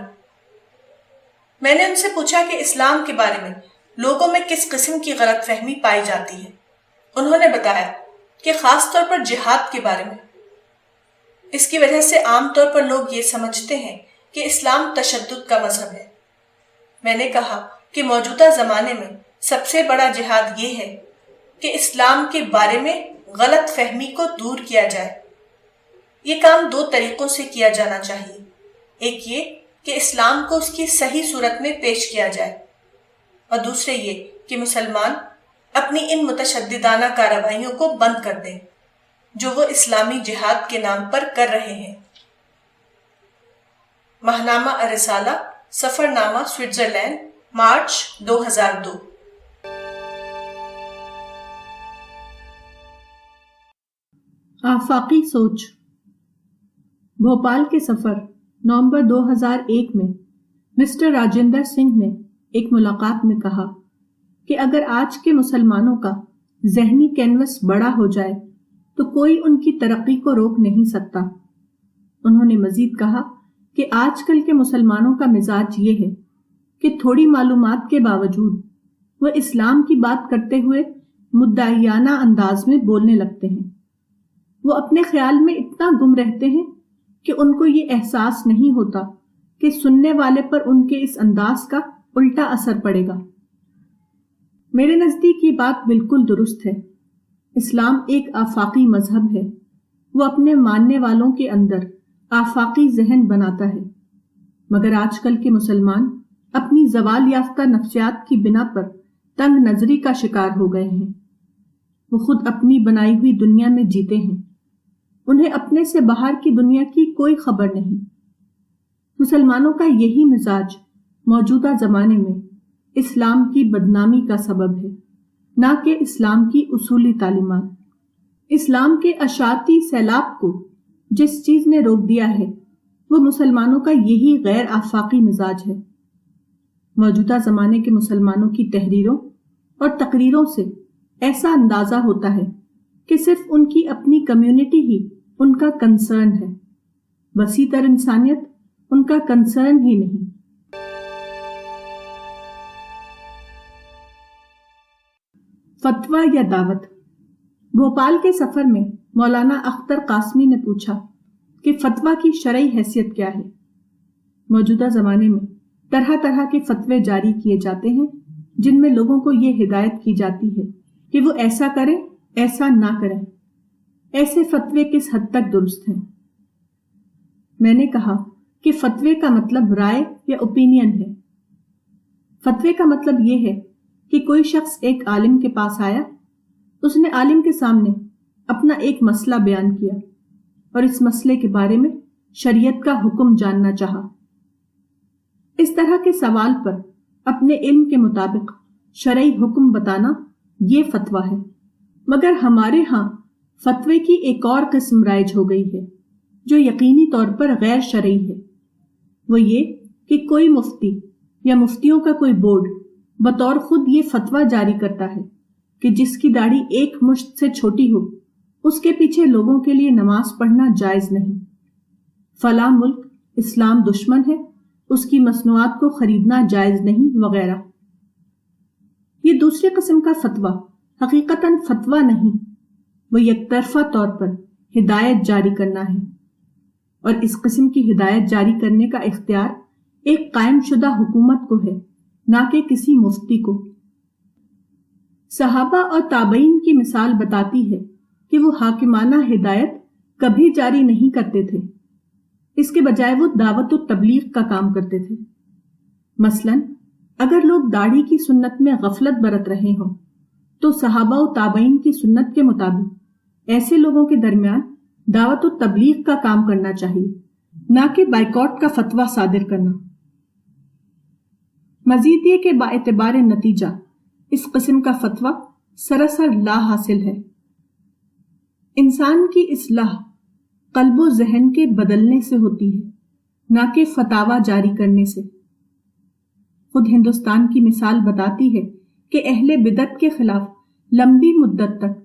میں نے ان سے پوچھا کہ اسلام کے بارے میں لوگوں میں کس قسم کی غلط فہمی پائی جاتی ہے۔ انہوں نے بتایا کہ خاص طور پر جہاد کے بارے میں۔ اس کی وجہ سے عام طور پر لوگ یہ سمجھتے ہیں کہ اسلام تشدد کا مذہب ہے۔ میں نے کہا کہ موجودہ زمانے میں سب سے بڑا جہاد یہ ہے کہ اسلام کے بارے میں غلط فہمی کو دور کیا جائے۔ یہ کام 2 طریقوں سے کیا جانا چاہیے۔ ایک یہ کہ اسلام کو اس کی صحیح صورت میں پیش کیا جائے، اور دوسرے یہ کہ مسلمان اپنی ان متشددانہ کارروائیوں کو بند کر دیں جو وہ اسلامی جہاد کے نام پر کر رہے ہیں۔ ماہنامہ الرسالہ، سفر نامہ سوئٹزرلینڈ، مارچ 2002۔ آفاقی سوچ۔ بھوپال کے سفر نومبر 2001 میں مسٹر راجندر سنگھ نے ایک ملاقات میں کہا کہ اگر آج کے مسلمانوں کا ذہنی کینوس بڑا ہو جائے تو کوئی ان کی ترقی کو روک نہیں سکتا۔ انہوں نے مزید کہا کہ آج کل کے مسلمانوں کا مزاج یہ ہے کہ تھوڑی معلومات کے باوجود وہ اسلام کی بات کرتے ہوئے مدعیانہ انداز میں بولنے لگتے ہیں۔ وہ اپنے خیال میں اتنا گم رہتے ہیں کہ ان کو یہ احساس نہیں ہوتا کہ سننے والے پر ان کے اس انداز کا الٹا اثر پڑے گا۔ میرے نزدیک یہ بات بالکل درست ہے۔ اسلام ایک آفاقی مذہب ہے۔ وہ اپنے ماننے والوں کے اندر آفاقی ذہن بناتا ہے، مگر آج کل کے مسلمان اپنی زوال یافتہ نفسیات کی بنا پر تنگ نظری کا شکار ہو گئے ہیں۔ وہ خود اپنی بنائی ہوئی دنیا میں جیتے ہیں، انہیں اپنے سے باہر کی دنیا کی کوئی خبر نہیں۔ مسلمانوں کا یہی مزاج موجودہ زمانے میں اسلام کی بدنامی کا سبب ہے، نہ کہ اسلام کی اصولی تعلیمات۔ اسلام کے اشاعتی سیلاب کو جس چیز نے روک دیا ہے وہ مسلمانوں کا یہی غیر آفاقی مزاج ہے۔ موجودہ زمانے کے مسلمانوں کی تحریروں اور تقریروں سے ایسا اندازہ ہوتا ہے کہ صرف ان کی اپنی کمیونٹی ہی ان کا کنسرن ہے، وسیع تر انسانیت ان کا کنسرن ہی نہیں۔ فتویٰ یا دعوت۔ بھوپال کے سفر میں مولانا اختر قاسمی نے پوچھا کہ فتویٰ کی شرعی حیثیت کیا ہے۔ موجودہ زمانے میں طرح طرح کے فتوے جاری کیے جاتے ہیں جن میں لوگوں کو یہ ہدایت کی جاتی ہے کہ وہ ایسا کریں ایسا نہ کریں۔ ایسے فتوے کس حد تک درست ہیں؟ میں نے کہا کہ فتوے کا مطلب رائے یا اوپینین ہے۔ فتوے کا مطلب یہ ہے کہ کوئی شخص ایک عالم کے پاس آیا، اس نے عالم کے سامنے اپنا ایک مسئلہ بیان کیا اور اس مسئلے کے بارے میں شریعت کا حکم جاننا چاہا۔ اس طرح کے سوال پر اپنے علم کے مطابق شرعی حکم بتانا یہ فتویٰ ہے۔ مگر ہمارے ہاں فتوے کی ایک اور قسم رائج ہو گئی ہے جو یقینی طور پر غیر شرعی ہے۔ وہ یہ کہ کوئی مفتی یا مفتیوں کا کوئی بورڈ بطور خود یہ فتویٰ جاری کرتا ہے کہ جس کی داڑھی ایک مشت سے چھوٹی ہو اس کے پیچھے لوگوں کے لیے نماز پڑھنا جائز نہیں، فلاں ملک اسلام دشمن ہے، اس کی مصنوعات کو خریدنا جائز نہیں، وغیرہ۔ یہ دوسری قسم کا فتویٰ حقیقتاً فتویٰ نہیں، وہ یک طرفہ طور پر ہدایت جاری کرنا ہے، اور اس قسم کی ہدایت جاری کرنے کا اختیار ایک قائم شدہ حکومت کو ہے، نہ کہ کسی مفتی کو۔ صحابہ اور تابعین کی مثال بتاتی ہے کہ وہ حاکمانہ ہدایت کبھی جاری نہیں کرتے تھے، اس کے بجائے وہ دعوت و تبلیغ کا کام کرتے تھے۔ مثلاً اگر لوگ داڑھی کی سنت میں غفلت برت رہے ہوں تو صحابہ و تابعین کی سنت کے مطابق ایسے لوگوں کے درمیان دعوت و تبلیغ کا کام کرنا چاہیے، نہ کہ بائیکاٹ کا فتویٰ صادر کرنا۔ مزید یہ کہ باعتبار نتیجہ اس قسم کا فتویٰ سراسر لا حاصل ہے۔ انسان کی اصلاح قلب و ذہن کے بدلنے سے ہوتی ہے، نہ کہ فتاویٰ جاری کرنے سے۔ خود ہندوستان کی مثال بتاتی ہے کہ اہل بدعت کے خلاف لمبی مدت تک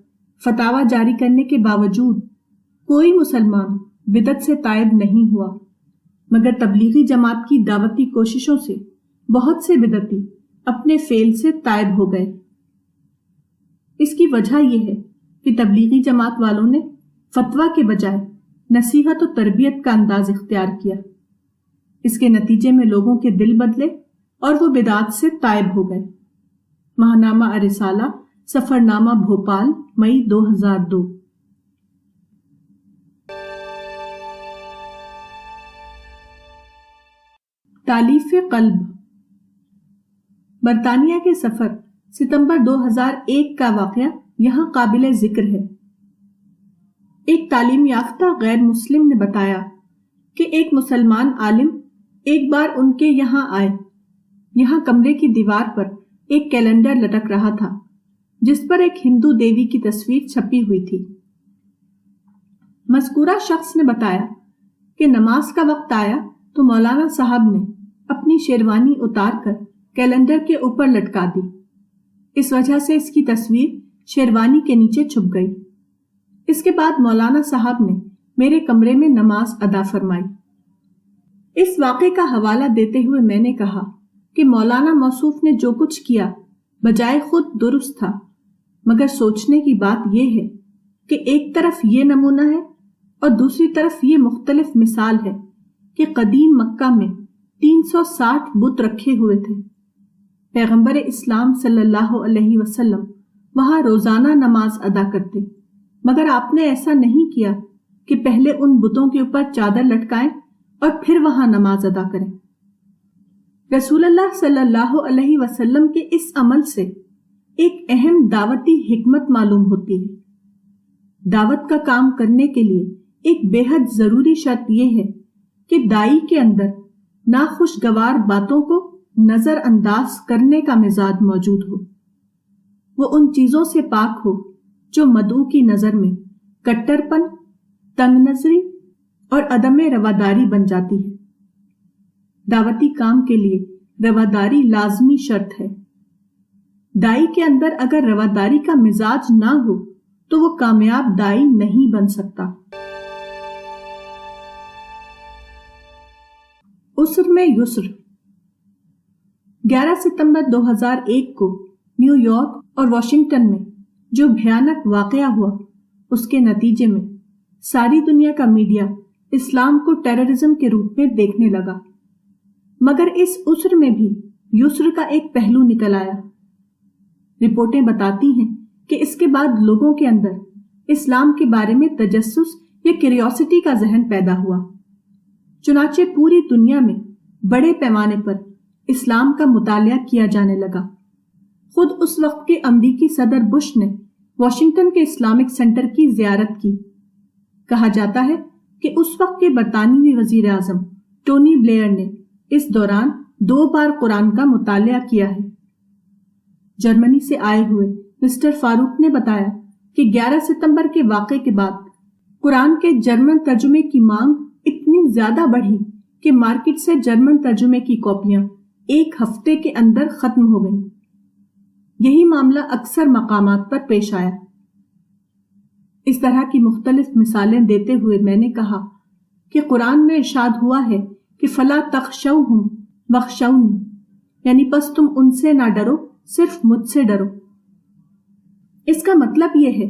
فتاویٰ جاری کرنے کے باوجود کوئی مسلمان بدعت سے تائب نہیں ہوا، مگر تبلیغی جماعت کی دعوتی کوششوں سے بہت سے بدعتی اپنے فعل سے تائب ہو گئے۔ اس کی وجہ یہ ہے کہ تبلیغی جماعت والوں نے فتویٰ کے بجائے نصیحت و تربیت کا انداز اختیار کیا۔ اس کے نتیجے میں لوگوں کے دل بدلے اور وہ بدعات سے تائب ہو گئے۔ ماہنامہ الرسالہ، سفرنامہ بھوپال، مئی 2002۔ تالیف قلب۔ برطانیہ کے سفر ستمبر 2001 کا واقعہ یہاں قابل ذکر ہے۔ ایک تعلیم یافتہ غیر مسلم نے بتایا کہ ایک مسلمان عالم ایک بار ان کے یہاں آئے۔ یہاں کمرے کی دیوار پر ایک کیلنڈر لٹک رہا تھا جس پر ایک ہندو دیوی کی تصویر چھپی ہوئی تھی۔ مذکورہ شخص نے بتایا کہ نماز کا وقت آیا تو مولانا صاحب نے اپنی شیروانی اتار کر کیلنڈر کے اوپر لٹکا دی۔ اس وجہ سے اس کی تصویر شیروانی کے نیچے چھپ گئی۔ اس کے بعد مولانا صاحب نے میرے کمرے میں نماز ادا فرمائی۔ اس واقعے کا حوالہ دیتے ہوئے میں نے کہا کہ مولانا موصوف نے جو کچھ کیا بجائے خود درست تھا، مگر سوچنے کی بات یہ ہے کہ ایک طرف یہ نمونہ ہے اور دوسری طرف یہ مختلف مثال ہے کہ قدیم مکہ میں 360 بت رکھے ہوئے تھے۔ پیغمبر اسلام صلی اللہ علیہ وسلم وہاں روزانہ نماز ادا کرتے، مگر آپ نے ایسا نہیں کیا کہ پہلے ان بتوں کے اوپر چادر لٹکائیں اور پھر وہاں نماز ادا کریں۔ رسول اللہ صلی اللہ علیہ وسلم کے اس عمل سے ایک اہم دعوتی حکمت معلوم ہوتی ہے۔ دعوت کا کام کرنے کے لیے ایک بے حد ضروری شرط یہ ہے کہ داعی کے اندر ناخوشگوار باتوں کو نظر انداز کرنے کا مزاج موجود ہو۔ وہ ان چیزوں سے پاک ہو جو مدعو کی نظر میں کٹرپن، تنگ نظری اور عدم رواداری بن جاتی ہے۔ دعوتی کام کے لیے رواداری لازمی شرط ہے۔ دائی کے اندر اگر رواداری کا مزاج نہ ہو تو وہ کامیاب دائی نہیں بن سکتا۔ عسر میں یسر۔ 11 ستمبر 2001 کو نیو یارک اور واشنگٹن میں جو بھیانک واقعہ ہوا، اس کے نتیجے میں ساری دنیا کا میڈیا اسلام کو ٹیررزم کے روپ میں دیکھنے لگا، مگر اس عسر میں بھی یسر کا ایک پہلو نکل آیا۔ رپورٹیں بتاتی ہیں کہ اس کے بعد لوگوں کے اندر اسلام کے بارے میں تجسس یا کیوریوسٹی کا ذہن پیدا ہوا، چنانچہ پوری دنیا میں بڑے پیمانے پر اسلام کا مطالعہ کیا جانے لگا۔ خود اس وقت کے امریکی صدر بش نے واشنگٹن کے اسلامک سینٹر کی زیارت کی۔ کہا جاتا ہے کہ اس وقت کے برطانوی وزیر اعظم ٹونی بلیئر نے اس دوران 2 بار قرآن کا مطالعہ کیا ہے۔ جرمنی سے آئے ہوئے مسٹر فاروق نے بتایا کہ 11 ستمبر کے واقعے کے بعد قرآن کے جرمن ترجمے کی مانگ اتنی زیادہ بڑھی کہ مارکیٹ سے جرمن ترجمے کی کاپیاں 1 ہفتے کے اندر ختم ہو گئیں۔ یہی معاملہ اکثر مقامات پر پیش آیا۔ اس طرح کی مختلف مثالیں دیتے ہوئے میں نے کہا کہ قرآن میں ارشاد ہوا ہے کہ فَلَا تَخْشَوْهُمْ وَاخْشَوْنِي، یعنی پس تم ان سے نہ ڈرو، صرف مجھ سے ڈرو۔ اس کا مطلب یہ ہے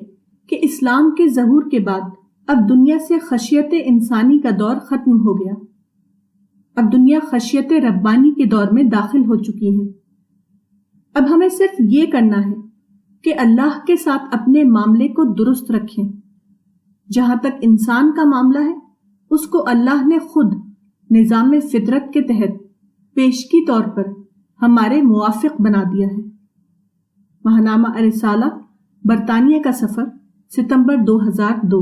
کہ اسلام کے ظہور کے بعد اب دنیا سے خشیت انسانی کا دور ختم ہو گیا۔ اب دنیا خشیت ربانی کے دور میں داخل ہو چکی ہے۔ اب ہمیں صرف یہ کرنا ہے کہ اللہ کے ساتھ اپنے معاملے کو درست رکھیں۔ جہاں تک انسان کا معاملہ ہے، اس کو اللہ نے خود نظام فطرت کے تحت پیشگی طور پر ہمارے موافق بنا دیا ہے۔ ماہنامہ الرسالہ، برطانیہ کا سفر، ستمبر 2002۔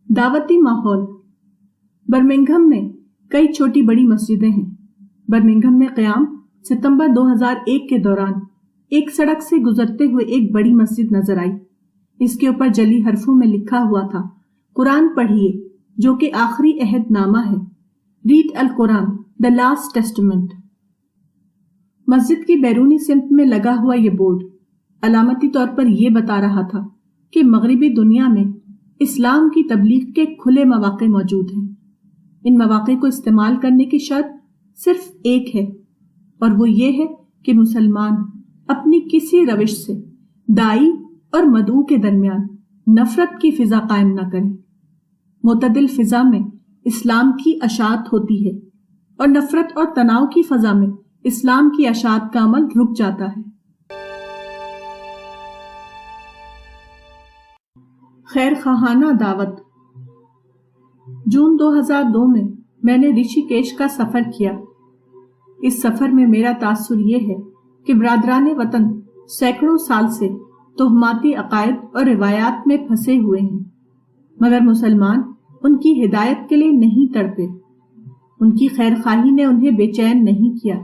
دعوتی ماحول۔ برمنگھم میں کئی چھوٹی بڑی مسجدیں ہیں۔ برمنگھم میں قیام ستمبر 2001 کے دوران ایک سڑک سے گزرتے ہوئے ایک بڑی مسجد نظر آئی۔ اس کے اوپر جلی حرفوں میں لکھا ہوا تھا، قرآن پڑھیے جو کہ آخری عہد نامہ ہے، ریڈ القرآن دا لاسٹ ٹیسٹمنٹ۔ مسجد کی بیرونی سمت میں لگا ہوا یہ بورڈ علامتی طور پر یہ بتا رہا تھا کہ مغربی دنیا میں اسلام کی تبلیغ کے کھلے مواقع موجود ہیں۔ ان مواقع کو استعمال کرنے کی شرط صرف ایک ہے، اور وہ یہ ہے کہ مسلمان اپنی کسی روش سے دائی اور مدعو کے درمیان نفرت کی فضا قائم نہ کریں۔ معتدل فضا میں اسلام کی اشاعت ہوتی ہے، اور نفرت اور تناؤ کی فضا میں اسلام کی اشاعت کا عمل رک جاتا ہے۔ خیر خواہانہ دعوت۔ جون 2002 میں نے رشی کیش کا سفر کیا۔ اس سفر میں میرا تاثر یہ ہے کہ برادران وطن سینکڑوں سال سے تہماتی عقائد اور روایات میں پھنسے ہوئے ہیں، مگر مسلمان ان کی ہدایت کے لیے نہیں تڑپے۔ ان کی خیر خواہی نے انہیں بے چین نہیں کیا۔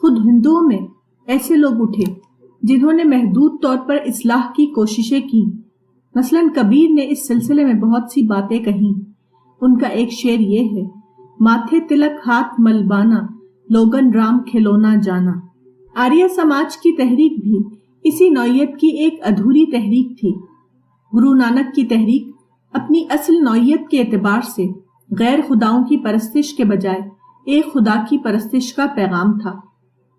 خود ہندوؤں میں ایسے لوگ اٹھے جنہوں نے محدود طور پر اصلاح کی کوششیں کی۔ مثلا کبیر نے اس سلسلے میں بہت سی باتیں کہیں۔ ان کا ایک شعر یہ ہے، ماتھے تلک ہاتھ ملبانا، لوگن رام کھلونا جانا۔ آریہ سماج کی تحریک بھی اسی نوعیت کی ایک ادھوری تحریک تھی۔ گرو نانک کی تحریک اپنی اصل نوعیت کے اعتبار سے غیر خداؤں کی پرستش کے بجائے ایک خدا کی پرستش کا پیغام تھا۔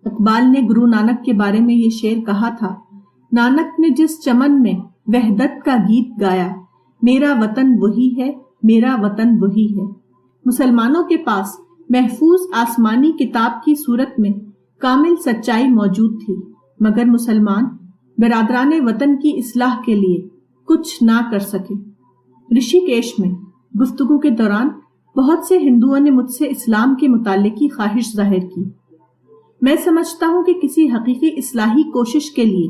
اقبال نے گرو نانک کے بارے میں یہ شعر کہا تھا، نانک نے جس چمن میں وحدت کا گیت گایا، میرا وطن وہی ہے، میرا وطن وہی ہے۔ مسلمانوں کے پاس محفوظ آسمانی کتاب کی صورت میں کامل سچائی موجود تھی، مگر مسلمان برادران وطن کی اصلاح کے لیے کچھ نہ کر سکے۔ رشی کیش میں گفتگو کے دوران بہت سے ہندوؤں نے مجھ سے اسلام کے مطالعے کی خواہش ظاہر کی۔ میں سمجھتا ہوں کہ کسی حقیقی اصلاحی کوشش کے لیے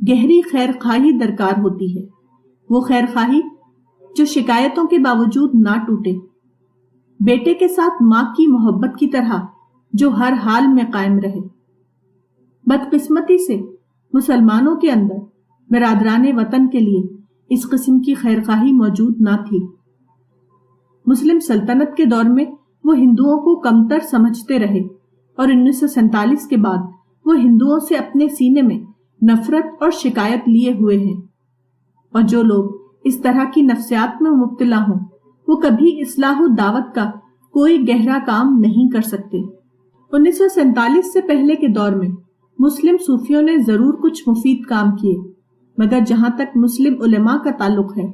گہری خیر خواہی درکار ہوتی ہے، وہ خیر خواہی جو شکایتوں کے باوجود نہ ٹوٹے، بیٹے کے ساتھ ماں کی محبت کی طرح جو ہر حال میں قائم رہے۔ بدقسمتی سے مسلمانوں کے اندر برادران وطن کے لیے اس قسم کی خیرخواہی موجود نہ تھی۔ مسلم سلطنت کے دور میں وہ ہندوؤں کو کمتر سمجھتے رہے اور 1947 کے بعد وہ ہندوؤں سے اپنے سینے میں نفرت اور شکایت لیے ہوئے ہیں، اور جو لوگ اس طرح کی نفسیات میں مبتلا ہوں وہ کبھی اصلاح و دعوت کا کوئی گہرا کام نہیں کر سکتے۔ 1947 سے پہلے کے دور میں مسلم صوفیوں نے ضرور کچھ مفید کام کیے، مگر جہاں تک مسلم علماء کا تعلق ہے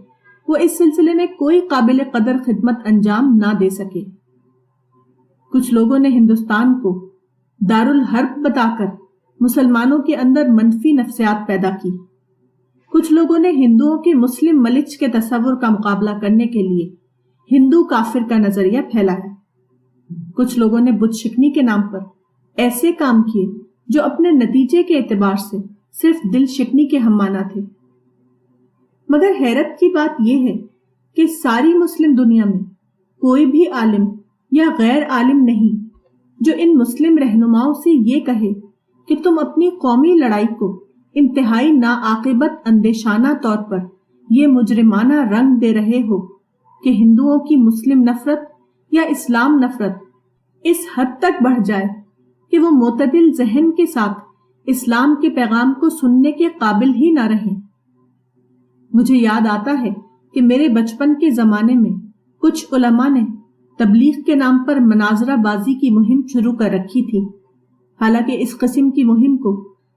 وہ اس سلسلے میں کوئی قابل قدر خدمت انجام نہ دے سکے۔ کچھ لوگوں نے ہندوستان کو دارالحرب بتا کر مسلمانوں کے اندر منفی نفسیات پیدا کی۔ کچھ لوگوں نے ہندوؤں کے مسلم ملچ کے تصور کا مقابلہ کرنے کے لیے ہندو کافر کا نظریہ پھیلایا۔ کچھ لوگوں نے بت شکنی کے نام پر ایسے کام کیے جو اپنے نتیجے کے اعتبار سے صرف دل شکنی کے ہم معنی تھے۔ مگر حیرت کی بات یہ ہے کہ ساری مسلم دنیا میں کوئی بھی عالم یا غیر عالم نہیں جو ان مسلم رہنماؤں سے یہ کہے کہ تم اپنی قومی لڑائی کو انتہائی ناعاقبت اندیشانہ طور پر یہ مجرمانہ رنگ دے رہے ہو کہ ہندوؤں کی مسلم نفرت یا اسلام نفرت اس حد تک بڑھ جائے کہ وہ معتدل ذہن کے ساتھ اسلام کے پیغام کو سننے کے قابل ہی نہ رہیں۔ مجھے یاد آتا ہے کہ میرے بچپن کے زمانے میں کچھ علماء نے تبلیغ کے نام پر مناظرہ بازی کی مہم شروع کر رکھی تھی، حالانکہ اس قسم کی مہم کو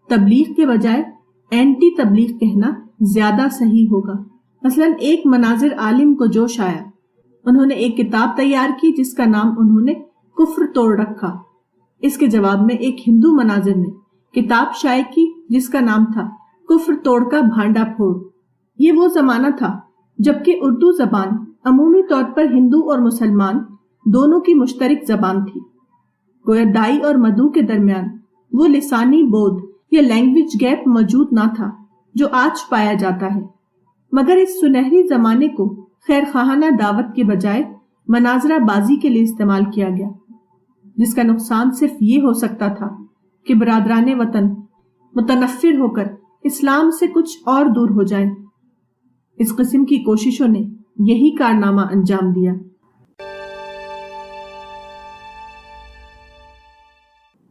تبلیغ کے بجائے اینٹی تبلیغ کہنا زیادہ صحیح ہوگا۔ مثلا ایک مناظر عالم کو جوش آیا، انہوں نے ایک کتاب تیار کی جس کا نام انہوں نے کفر توڑ رکھا۔ اس کے جواب میں ایک ہندو مناظر نے کتاب شائع کی جس کا نام تھا کفر توڑ کا بھانڈا پھوڑ۔ یہ وہ زمانہ تھا جبکہ اردو زبان عمومی طور پر ہندو اور مسلمان دونوں کی مشترک زبان تھی۔ گویا دائی اور مدعو کے درمیان وہ لسانی بود یا لینگویج گیپ موجود نہ تھا جو آج پایا جاتا ہے، مگر اس سنہری زمانے کو خیر خواہانہ دعوت کے بجائے مناظرہ بازی کے لیے استعمال کیا گیا، جس کا نقصان صرف یہ ہو سکتا تھا کہ برادران وطن متنفر ہو کر اسلام سے کچھ اور دور ہو جائیں۔ اس قسم کی کوششوں نے یہی کارنامہ انجام دیا۔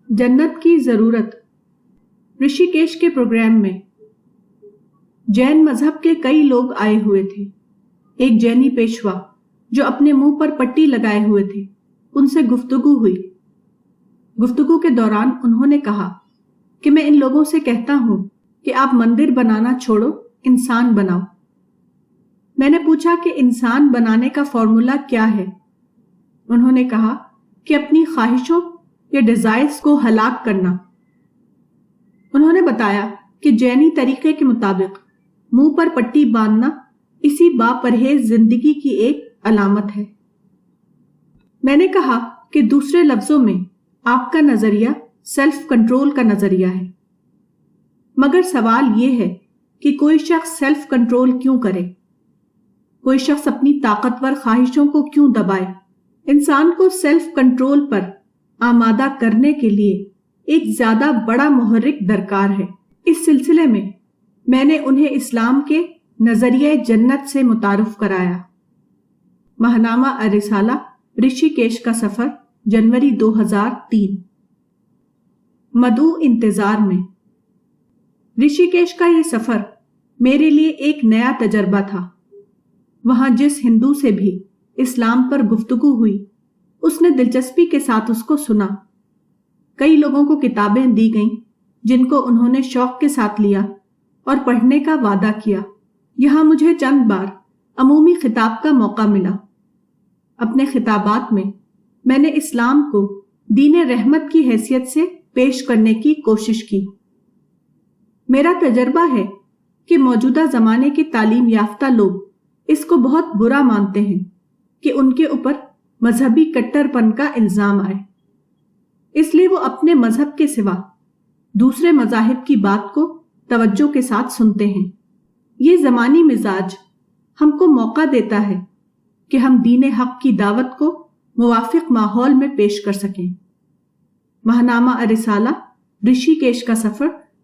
جنت کی ضرورت۔ رشی کیش کے پروگرام میں جین مذہب کے کئی لوگ آئے ہوئے تھے۔ ایک جینی پیشوا جو اپنے منہ پر پٹی لگائے ہوئے تھے، ان سے گفتگو ہوئی۔ گفتگو کے دوران انہوں نے کہا کہ میں ان لوگوں سے کہتا ہوں کہ آپ مندر بنانا چھوڑو، انسان بناؤ۔ میں نے پوچھا کہ انسان بنانے کا فارمولا کیا ہے؟ انہوں نے کہا کہ اپنی خواہشوں یا ڈیزائرز کو ہلاک کرنا۔ انہوں نے بتایا کہ جینی طریقے کے مطابق منہ پر پٹی باندھنا اسی با پرہیز زندگی کی ایک علامت ہے۔ میں نے کہا کہ دوسرے لفظوں میں آپ کا نظریہ سیلف کنٹرول کا نظریہ ہے، مگر سوال یہ ہے کہ کوئی شخص سیلف کنٹرول کیوں کرے؟ کوئی شخص اپنی طاقتور خواہشوں کو کیوں دبائے؟ انسان کو سیلف کنٹرول پر آمادہ کرنے کے لیے ایک زیادہ بڑا محرک درکار ہے۔ اس سلسلے میں نے انہیں اسلام کے نظریہ جنت سے متعارف کرایا۔ ماہنامہ الرسالہ، رشی کیش کا سفر، جنوری 2003۔ مدعو انتظار میں۔ رشی کیش کا یہ سفر میرے لیے ایک نیا تجربہ تھا۔ وہاں جس ہندو سے بھی اسلام پر گفتگو ہوئی، اس نے دلچسپی کے ساتھ اس کو سنا۔ کئی لوگوں کو کتابیں دی گئیں جن کو انہوں نے شوق کے ساتھ لیا اور پڑھنے کا وعدہ کیا۔ یہاں مجھے چند بار عمومی خطاب کا موقع ملا۔ اپنے خطابات میں نے اسلام کو دین رحمت کی حیثیت سے پیش کرنے کی کوشش کی۔ میرا تجربہ ہے کہ موجودہ زمانے کے تعلیم یافتہ لوگ اس کو بہت برا مانتے ہیں کہ ان کے اوپر مذہبی کٹر پن کا الزام آئے، اس لیے وہ اپنے مذہب کے سوا دوسرے مذاہب کی بات کو توجہ کے ساتھ سنتے ہیں۔ یہ زمانی مزاج ہم کو موقع دیتا ہے کہ ہم دین حق کی دعوت کو موافق ماحول میں پیش کر سکیں۔ ماہنامہ الرسالہ، رشی کیش کا سفر،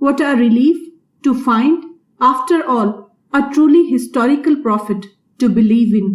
What a relief to find after all a truly historical prophet to believe in।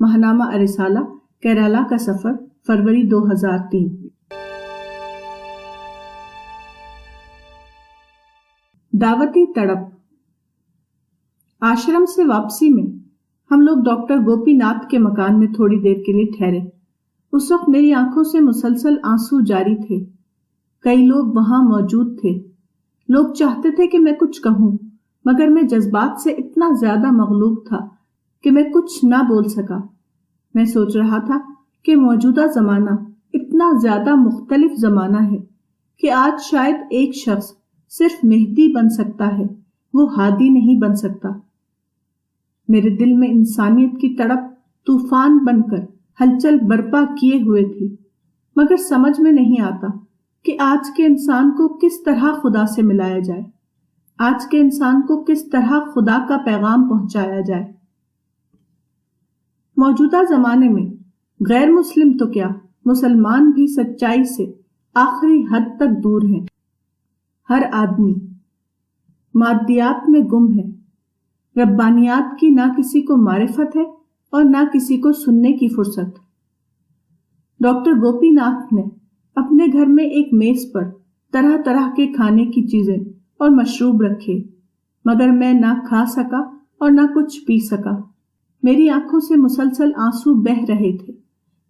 ماہنامہ الرسالہ، کیرالہ کا سفر، فروری 2003۔ دعوتی تڑپ۔ آشرم سے واپسی میں ہم لوگ ڈاکٹر گوپی ناتھ کے مکان میں تھوڑی دیر کے لیے ٹھہرے۔ اس وقت میری آنکھوں سے مسلسل آنسو جاری تھے۔ کئی لوگ وہاں موجود تھے۔ لوگ چاہتے تھے کہ میں کچھ کہوں، مگر میں جذبات سے اتنا زیادہ مغلوب تھا کہ میں کچھ نہ بول سکا۔ میں سوچ رہا تھا کہ موجودہ زمانہ اتنا زیادہ مختلف زمانہ ہے کہ آج شاید ایک شخص صرف مہدی بن سکتا ہے، وہ ہادی نہیں بن سکتا۔ میرے دل میں انسانیت کی تڑپ طوفان بن کر ہلچل برپا کیے ہوئے تھی، مگر سمجھ میں نہیں آتا کہ آج کے انسان کو کس طرح خدا سے ملایا جائے، آج کے انسان کو کس طرح خدا کا پیغام پہنچایا جائے۔ موجودہ زمانے میں غیر مسلم تو کیا، مسلمان بھی سچائی سے آخری حد تک دور ہیں۔ ہر آدمی مادیات میں گم ہے، ربانیات کی نہ کسی کو معرفت ہے اور نہ کسی کو سننے کی فرصت۔ ڈاکٹر گوپی ناتھ نے اپنے گھر میں ایک میز پر طرح طرح کے کھانے کی چیزیں اور مشروب رکھے، مگر میں نہ کھا سکا اور نہ کچھ پی سکا۔ میری آنکھوں سے مسلسل آنسو بہہ رہے تھے۔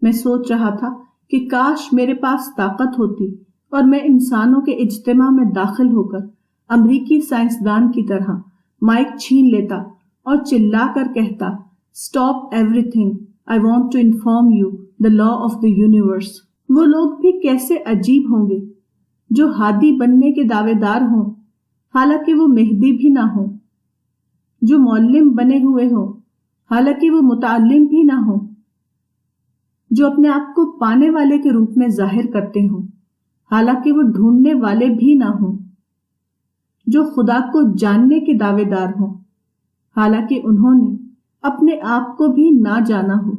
میں سوچ رہا تھا کہ کاش میرے پاس طاقت ہوتی اور میں انسانوں کے اجتماع میں داخل ہو کر امریکی سائنسدان کی طرح مائک چھین لیتا اور چلا کر کہتا، "Stop everything, I want to inform you the law of the universe." وہ لوگ بھی کیسے عجیب ہوں گے جو ہادی بننے کے دعوے دار ہوں حالانکہ وہ مہدی بھی نہ ہوں، جو معلم بنے ہوئے ہوں حالانکہ وہ متعلم بھی نہ ہوں، جو اپنے آپ کو پانے والے کے روپ میں ظاہر کرتے ہوں حالانکہ وہ ڈھونڈنے والے بھی نہ ہوں، جو خدا کو جاننے کے دعوے دار ہوں حالانکہ انہوں نے اپنے آپ کو بھی نہ جانا ہو۔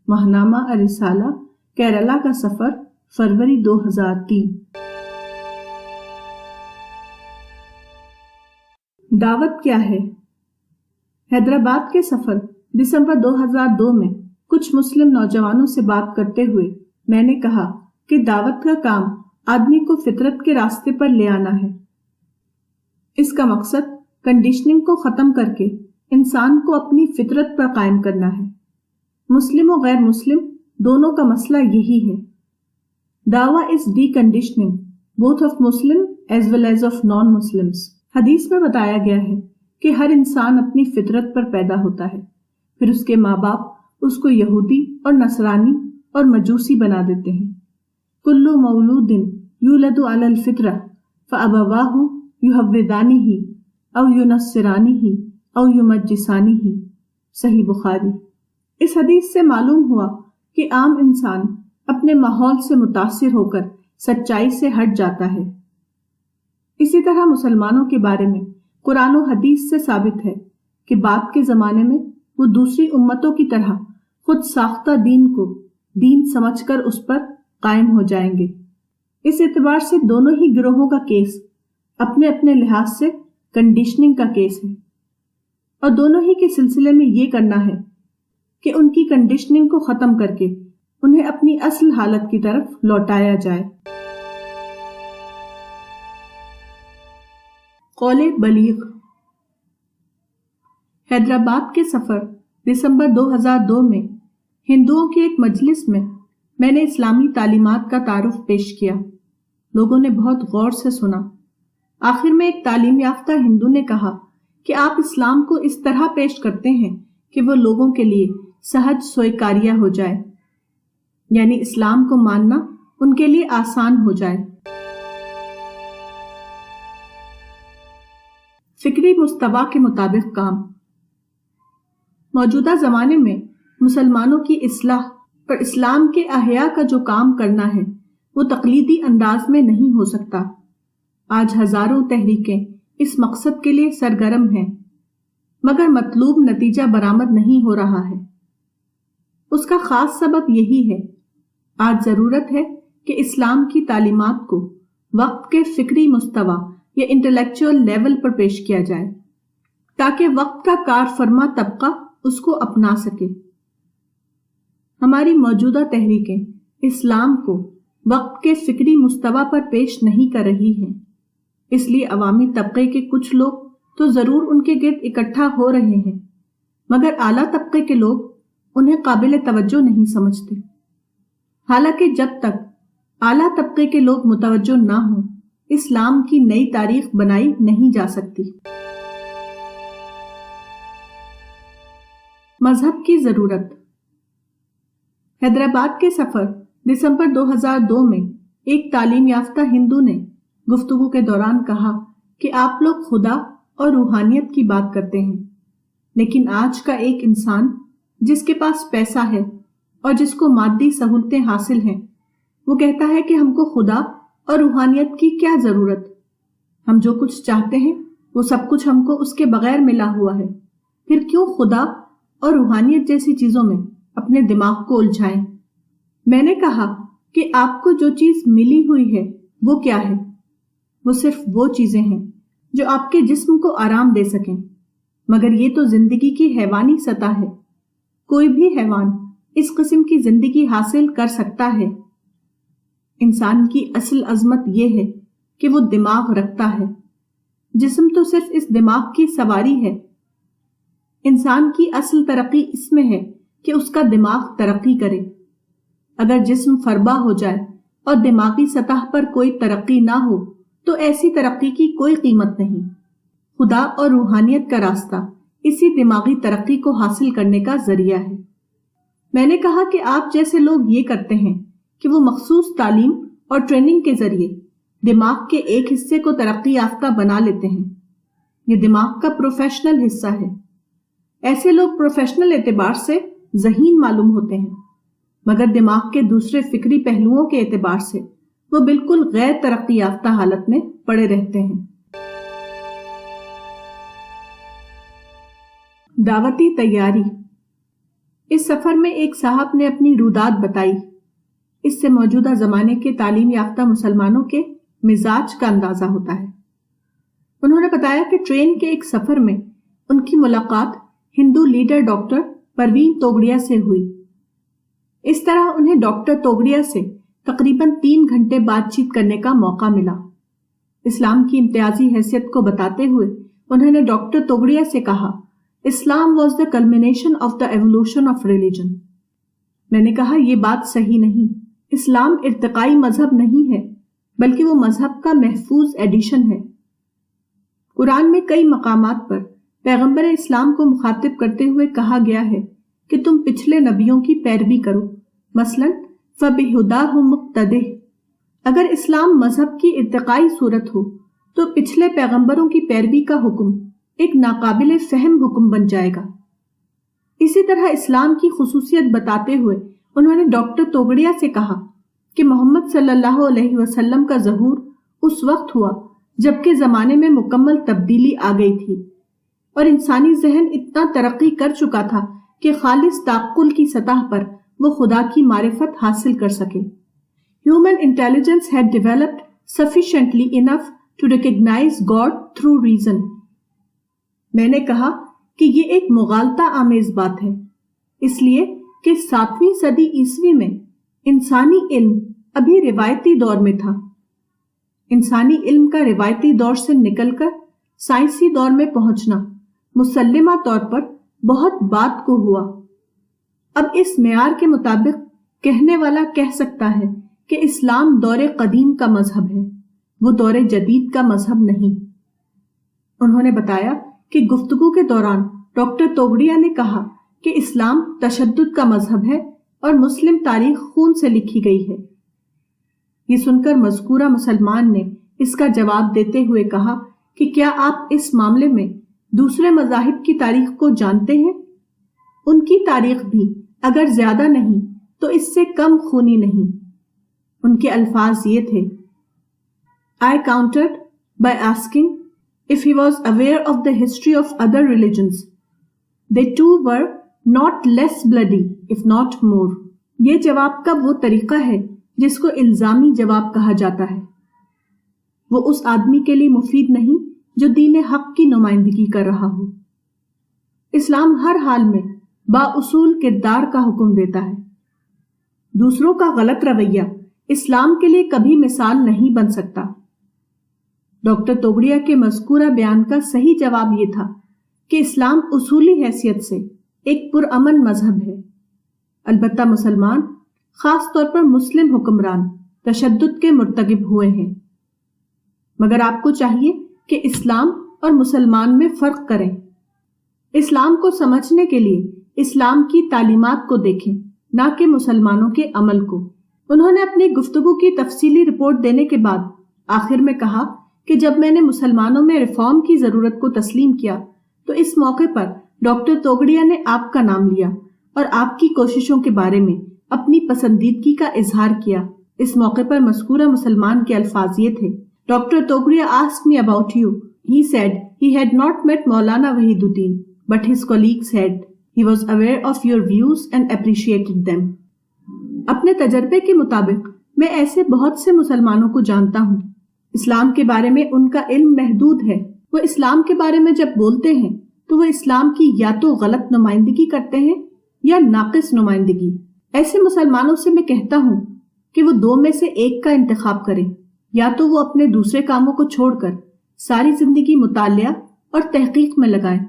ماہنامہ الرسالہ، کیرالہ کا سفر، فروری 2003۔ دعوت کیا ہے؟ حیدرآباد کے سفر، دسمبر 2002 میں کچھ مسلم نوجوانوں سے بات کرتے ہوئے میں نے کہا کہ دعوت کا کام آدمی کو فطرت کے راستے پر لے آنا ہے۔ اس کا مقصد کنڈیشننگ کو ختم کر کے انسان کو اپنی فطرت پر قائم کرنا ہے۔ مسلم و غیر مسلم دونوں کا مسئلہ یہی ہے۔ دعویٰ is deconditioning both of Muslim as well as of non Muslims. حدیث میں بتایا گیا ہے کہ ہر انسان اپنی فطرت پر پیدا ہوتا ہے، پھر اس کے ماں باپ اس کو یہودی اور نصرانی اور مجوسی بنا دیتے ہیں۔ کل مولود یولد علی الفطرہ فابواہ یہودانہ او ینصرانہ او یمجسانہ، صحیح بخاری۔ اس حدیث سے معلوم ہوا کہ عام انسان اپنے ماحول سے متاثر ہو کر سچائی سے ہٹ جاتا ہے۔ اسی طرح مسلمانوں کے بارے میں قرآن و حدیث سے ثابت ہے کہ بعد کے زمانے میں وہ دوسری امتوں کی طرح خود ساختہ دین کو دین سمجھ کر اس پر قائم ہو جائیں گے۔ اس اعتبار سے دونوں ہی گروہوں کا کیس اپنے اپنے لحاظ سے کنڈیشننگ کا کیس ہے، اور دونوں ہی کے سلسلے میں یہ کرنا ہے کہ ان کی کنڈیشننگ کو ختم کر کے انہیں اپنی اصل حالت کی طرف لوٹایا جائے۔ قول بلیغ۔ حیدرآباد کے سفر، دسمبر 2002 میں ہندوؤں کے ایک مجلس میں نے اسلامی تعلیمات کا تعارف پیش کیا۔ لوگوں نے بہت غور سے سنا۔ آخر میں ایک تعلیم یافتہ ہندو نے کہا کہ آپ اسلام کو اس طرح پیش کرتے ہیں کہ وہ لوگوں کے لیے سہج سویکاریہ ہو جائے، یعنی اسلام کو ماننا ان کے لیے آسان ہو جائے۔ فکری مستویٰ کے مطابق کام۔ موجودہ زمانے میں مسلمانوں کی اصلاح پر اسلام کے احیاء کا جو کام کرنا ہے وہ تقلیدی انداز میں نہیں ہو سکتا۔ آج ہزاروں تحریکیں اس مقصد کے لیے سرگرم ہیں، مگر مطلوب نتیجہ برآمد نہیں ہو رہا ہے۔ اس کا خاص سبب یہی ہے۔ آج ضرورت ہے کہ اسلام کی تعلیمات کو وقت کے فکری مستویٰ یا انٹلیکچوئل لیول پر پیش کیا جائے تاکہ وقت کا کار فرما طبقہ اس کو اپنا سکے۔ ہماری موجودہ تحریکیں اسلام کو وقت کے فکری مستوی پر پیش نہیں کر رہی ہیں، اس لیے عوامی طبقے کے کچھ لوگ تو ضرور ان کے گرد اکٹھا ہو رہے ہیں، مگر اعلیٰ طبقے کے لوگ انہیں قابل توجہ نہیں سمجھتے۔ حالانکہ جب تک اعلیٰ طبقے کے لوگ متوجہ نہ ہوں، اسلام کی نئی تاریخ بنائی نہیں جا سکتی۔ مذہب کی ضرورت۔ حیدرآباد کے سفر دسمبر 2002 میں ایک تعلیم یافتہ ہندو نے گفتگو کے دوران کہا کہ آپ لوگ خدا اور روحانیت کی بات کرتے ہیں، لیکن آج کا ایک انسان جس کے پاس پیسہ ہے اور جس کو مادی سہولتیں حاصل ہیں، وہ کہتا ہے کہ ہم کو خدا اور روحانیت کی کیا ضرورت؟ ہم جو کچھ چاہتے ہیں وہ سب کچھ ہم کو اس کے بغیر ملا ہوا ہے، پھر کیوں خدا اور روحانیت جیسی چیزوں میں اپنے دماغ کو الجھائیں؟ میں نے کہا کہ آپ کو جو چیز ملی ہوئی ہے وہ کیا ہے؟ وہ صرف وہ چیزیں ہیں جو آپ کے جسم کو آرام دے سکیں، مگر یہ تو زندگی کی حیوانی سطح ہے۔ کوئی بھی حیوان اس قسم کی زندگی حاصل کر سکتا ہے۔ انسان کی اصل عظمت یہ ہے کہ وہ دماغ رکھتا ہے، جسم تو صرف اس دماغ کی سواری ہے۔ انسان کی اصل ترقی اس میں ہے کہ اس کا دماغ ترقی کرے۔ اگر جسم فربا ہو جائے اور دماغی سطح پر کوئی ترقی نہ ہو تو ایسی ترقی کی کوئی قیمت نہیں۔ خدا اور روحانیت کا راستہ اسی دماغی ترقی کو حاصل کرنے کا ذریعہ ہے۔ میں نے کہا کہ آپ جیسے لوگ یہ کرتے ہیں کہ وہ مخصوص تعلیم اور ٹریننگ کے ذریعے دماغ کے ایک حصے کو ترقی یافتہ بنا لیتے ہیں۔ یہ دماغ کا پروفیشنل حصہ ہے۔ ایسے لوگ پروفیشنل اعتبار سے ذہین معلوم ہوتے ہیں، مگر دماغ کے دوسرے فکری پہلوؤں کے اعتبار سے وہ بالکل غیر ترقی یافتہ حالت میں پڑے رہتے ہیں۔ دعوتی تیاری۔ اس سفر میں ایک صاحب نے اپنی روداد بتائی۔ اس سے موجودہ زمانے کے تعلیم یافتہ مسلمانوں کے مزاج کا اندازہ ہوتا ہے۔ انہوں نے بتایا کہ ٹرین کے ایک سفر میں ان کی ملاقات ہندو لیڈر ڈاکٹر پروین توگڑیا سے ہوئی۔ اس طرح انہیں ڈاکٹر توگڑیا سے تقریباً 3 گھنٹے بات چیت کرنے کا موقع ملا۔ اسلام کی امتیازی حیثیت کو بتاتے ہوئے انہوں نے ڈاکٹر توگڑیا سے کہا، Islam was the culmination of the evolution of religion. میں نے کہا یہ بات صحیح نہیں، اسلام ارتقائی مذہب نہیں ہے، بلکہ وہ مذہب کا محفوظ ایڈیشن ہے۔ قرآن میں کئی مقامات پر پیغمبر اسلام کو مخاطب کرتے ہوئے کہا گیا ہے کہ تم پچھلے نبیوں کی پیروی کرو، مثلاً فَبِهُدَاهُ مُقْتَدِهْ۔ اگر اسلام مذہب کی ارتقائی صورت ہو تو پچھلے پیغمبروں کی پیروی کا حکم ایک ناقابل فہم حکم بن جائے گا۔ اسی طرح اسلام کی خصوصیت بتاتے ہوئے انہوں نے ڈاکٹر توگڑیا سے کہا کہ محمد صلی اللہ علیہ وسلم کا ظہور اس وقت ہوا جبکہ زمانے میں مکمل تبدیلی آ گئی تھی اور انسانی ذہن اتنا ترقی کر چکا تھا کہ خالص تعقل کی سطح پر وہ خدا کی معرفت حاصل کر سکے۔ Human intelligence had developed sufficiently enough to recognize God through reason۔ میں نے کہا کہ یہ ایک مغالطہ آمیز بات ہے، اس لیے کہ 7ویں صدی عیسوی میں انسانی علم ابھی روایتی دور میں تھا۔ انسانی علم کا روایتی دور سے نکل کر سائنسی دور میں پہنچنا مسلمہ طور پر بہت بات کو ہوا۔ اب اس معیار کے مطابق کہنے والا کہہ سکتا ہے کہ اسلام دور قدیم کا مذہب ہے، وہ دور جدید کا مذہب نہیں۔ انہوں نے بتایا کہ گفتگو کے دوران ڈاکٹر توگڑیا نے کہا کہ اسلام تشدد کا مذہب ہے اور مسلم تاریخ خون سے لکھی گئی ہے۔ یہ سن کر مذکورہ مسلمان نے اس کا جواب دیتے ہوئے کہا کہ کیا آپ اس معاملے میں دوسرے مذاہب کی تاریخ کو جانتے ہیں؟ ان کی تاریخ بھی اگر زیادہ نہیں تو اس سے کم خونی نہیں۔ ان کے الفاظ یہ تھے، I countered by asking if he was aware of the history of other religions. They too were not less bloody, if not more۔ یہ جواب کا وہ طریقہ ہے جس کو الزامی جواب کہا جاتا ہے۔ وہ اس آدمی کے لیے مفید نہیں جو دین حق کی نمائندگی کر رہا ہو۔ اسلام ہر حال میں با اصول کردار کا حکم دیتا ہے۔ دوسروں کا غلط رویہ اسلام کے لیے کبھی مثال نہیں بن سکتا۔ ڈاکٹر توگڑیا کے مذکورہ بیان کا صحیح جواب یہ تھا کہ اسلام اصولی حیثیت سے ایک پرامن مذہب ہے، البتہ مسلمان، خاص طور پر مسلم حکمران، تشدد کے مرتکب ہوئے ہیں۔ مگر آپ کو چاہیے کہ اسلام اور مسلمان میں فرق کریں۔ اسلام کو سمجھنے کے لیے اسلام کی تعلیمات کو دیکھیں، نہ کہ مسلمانوں کے عمل کو۔ انہوں نے اپنی گفتگو کی تفصیلی رپورٹ دینے کے بعد آخر میں کہا کہ جب میں نے مسلمانوں میں ریفارم کی ضرورت کو تسلیم کیا تو اس موقع پر ڈاکٹر توگڑیا نے آپ کا نام لیا اور آپ کی کوششوں کے بارے میں اپنی پسندیدگی کا اظہار کیا۔ اس موقع پر مذکورہ مسلمان کے الفاظ یہ تھے: doctor Togadia asked me about you. He said he had not met Maulana Wahiduddin, but his colleagues had. He was aware of your views and appreciated them. اپنے تجربے کے مطابق میں ایسے بہت سے مسلمانوں کو جانتا ہوں۔ اسلام کے بارے میں ان کا علم محدود ہے۔ وہ اسلام کے بارے میں جب بولتے ہیں تو وہ اسلام کی یا تو غلط نمائندگی کرتے ہیں یا ناقص نمائندگی۔ ایسے مسلمانوں سے میں کہتا ہوں کہ وہ دو میں سے ایک کا انتخاب کریں، یا تو وہ اپنے دوسرے کاموں کو چھوڑ کر ساری زندگی مطالعہ اور تحقیق میں لگائیں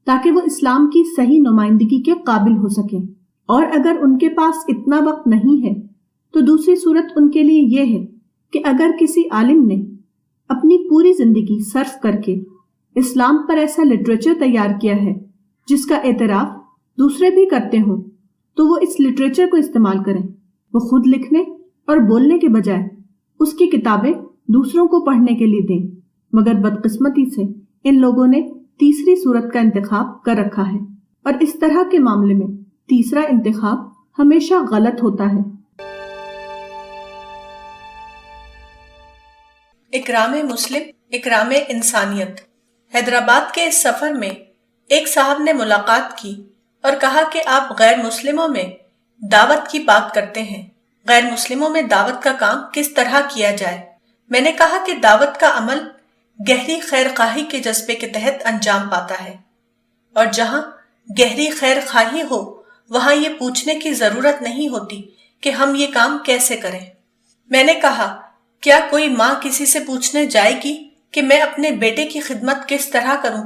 تاکہ وہ اسلام کی صحیح نمائندگی کے قابل ہو سکیں، اور اگر ان کے پاس اتنا وقت نہیں ہے تو دوسری صورت ان کے لیے یہ ہے کہ اگر کسی عالم نے اپنی پوری زندگی صرف کر کے اسلام پر ایسا لٹریچر تیار کیا ہے جس کا اعتراف دوسرے بھی کرتے ہوں تو وہ اس لٹریچر کو استعمال کریں۔ وہ خود لکھنے اور بولنے کے بجائے اس کی کتابیں دوسروں کو پڑھنے کے لیے دیں، مگر بدقسمتی سے ان لوگوں نے تیسری صورت کا انتخاب کر رکھا ہے، اور اس طرح کے معاملے میں تیسرا انتخاب ہمیشہ غلط ہوتا ہے۔ اکرام مسلم، اکرام انسانیت۔ حیدرآباد کے اس سفر میں ایک صاحب نے ملاقات کی اور کہا کہ آپ غیر مسلموں میں دعوت کی بات کرتے ہیں، غیر مسلموں میں دعوت کا کام کس طرح کیا جائے۔ میں نے کہا کہ دعوت کا عمل گہری خیر خواہی کے جذبے کے تحت انجام پاتا ہے، اور جہاں گہری خیر خواہی ہو وہاں یہ پوچھنے کی ضرورت نہیں ہوتی کہ ہم یہ کام کیسے کریں۔ میں نے کہا، کیا کوئی ماں کسی سے پوچھنے جائے گی کہ میں اپنے بیٹے کی خدمت کس طرح کروں؟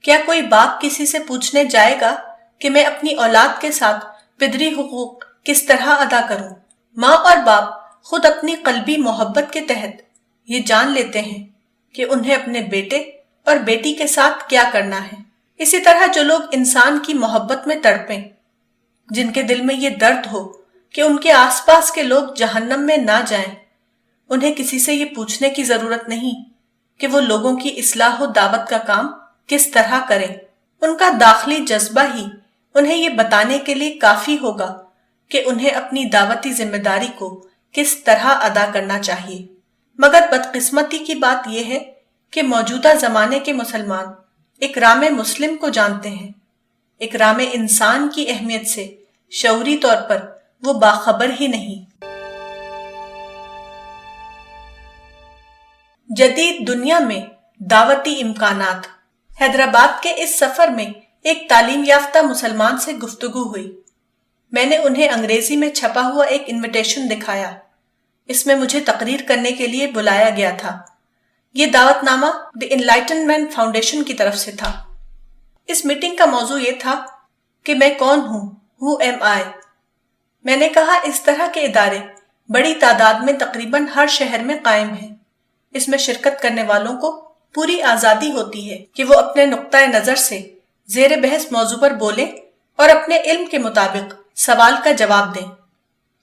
کیا کوئی باپ کسی سے پوچھنے جائے گا کہ میں اپنی اولاد کے ساتھ پدری حقوق کس طرح ادا کروں؟ ماں اور باپ خود اپنی قلبی محبت کے تحت یہ جان لیتے ہیں کہ انہیں اپنے بیٹے اور بیٹی کے ساتھ کیا کرنا ہے۔ اسی طرح جو لوگ انسان کی محبت میں تڑپیں، جن کے دل میں یہ درد ہو کہ ان کے آس پاس کے لوگ جہنم میں نہ جائیں، انہیں کسی سے یہ پوچھنے کی ضرورت نہیں کہ وہ لوگوں کی اصلاح و دعوت کا کام کس طرح کریں۔ ان کا داخلی جذبہ ہی انہیں یہ بتانے کے لیے کافی ہوگا کہ انہیں اپنی دعوتی ذمہ داری کو کس طرح ادا کرنا چاہیے۔ مگر بدقسمتی کی بات یہ ہے کہ موجودہ زمانے کے مسلمان اکرام مسلم کو جانتے ہیں، اکرام انسان کی اہمیت سے شعوری طور پر وہ باخبر ہی نہیں۔ جدید دنیا میں دعوتی امکانات۔ حیدرآباد کے اس سفر میں ایک تعلیم یافتہ مسلمان سے گفتگو ہوئی۔ میں نے انہیں انگریزی میں چھپا ہوا ایک انویٹیشن دکھایا۔ اس میں مجھے تقریر کرنے کے لیے بلایا گیا تھا۔ یہ دعوت نامہ دی انلائٹنمنٹ فاؤنڈیشن کی طرف سے تھا۔ اس میٹنگ کا موضوع یہ تھا کہ میں کون ہوں، ہو ایم آئی۔ میں نے کہا، اس طرح کے ادارے بڑی تعداد میں تقریباً ہر شہر میں قائم ہیں۔ اس میں شرکت کرنے والوں کو پوری آزادی ہوتی ہے کہ وہ اپنے نقطۂ نظر سے زیر بحث موضوع پر بولیں اور اپنے علم کے مطابق سوال کا جواب دیں۔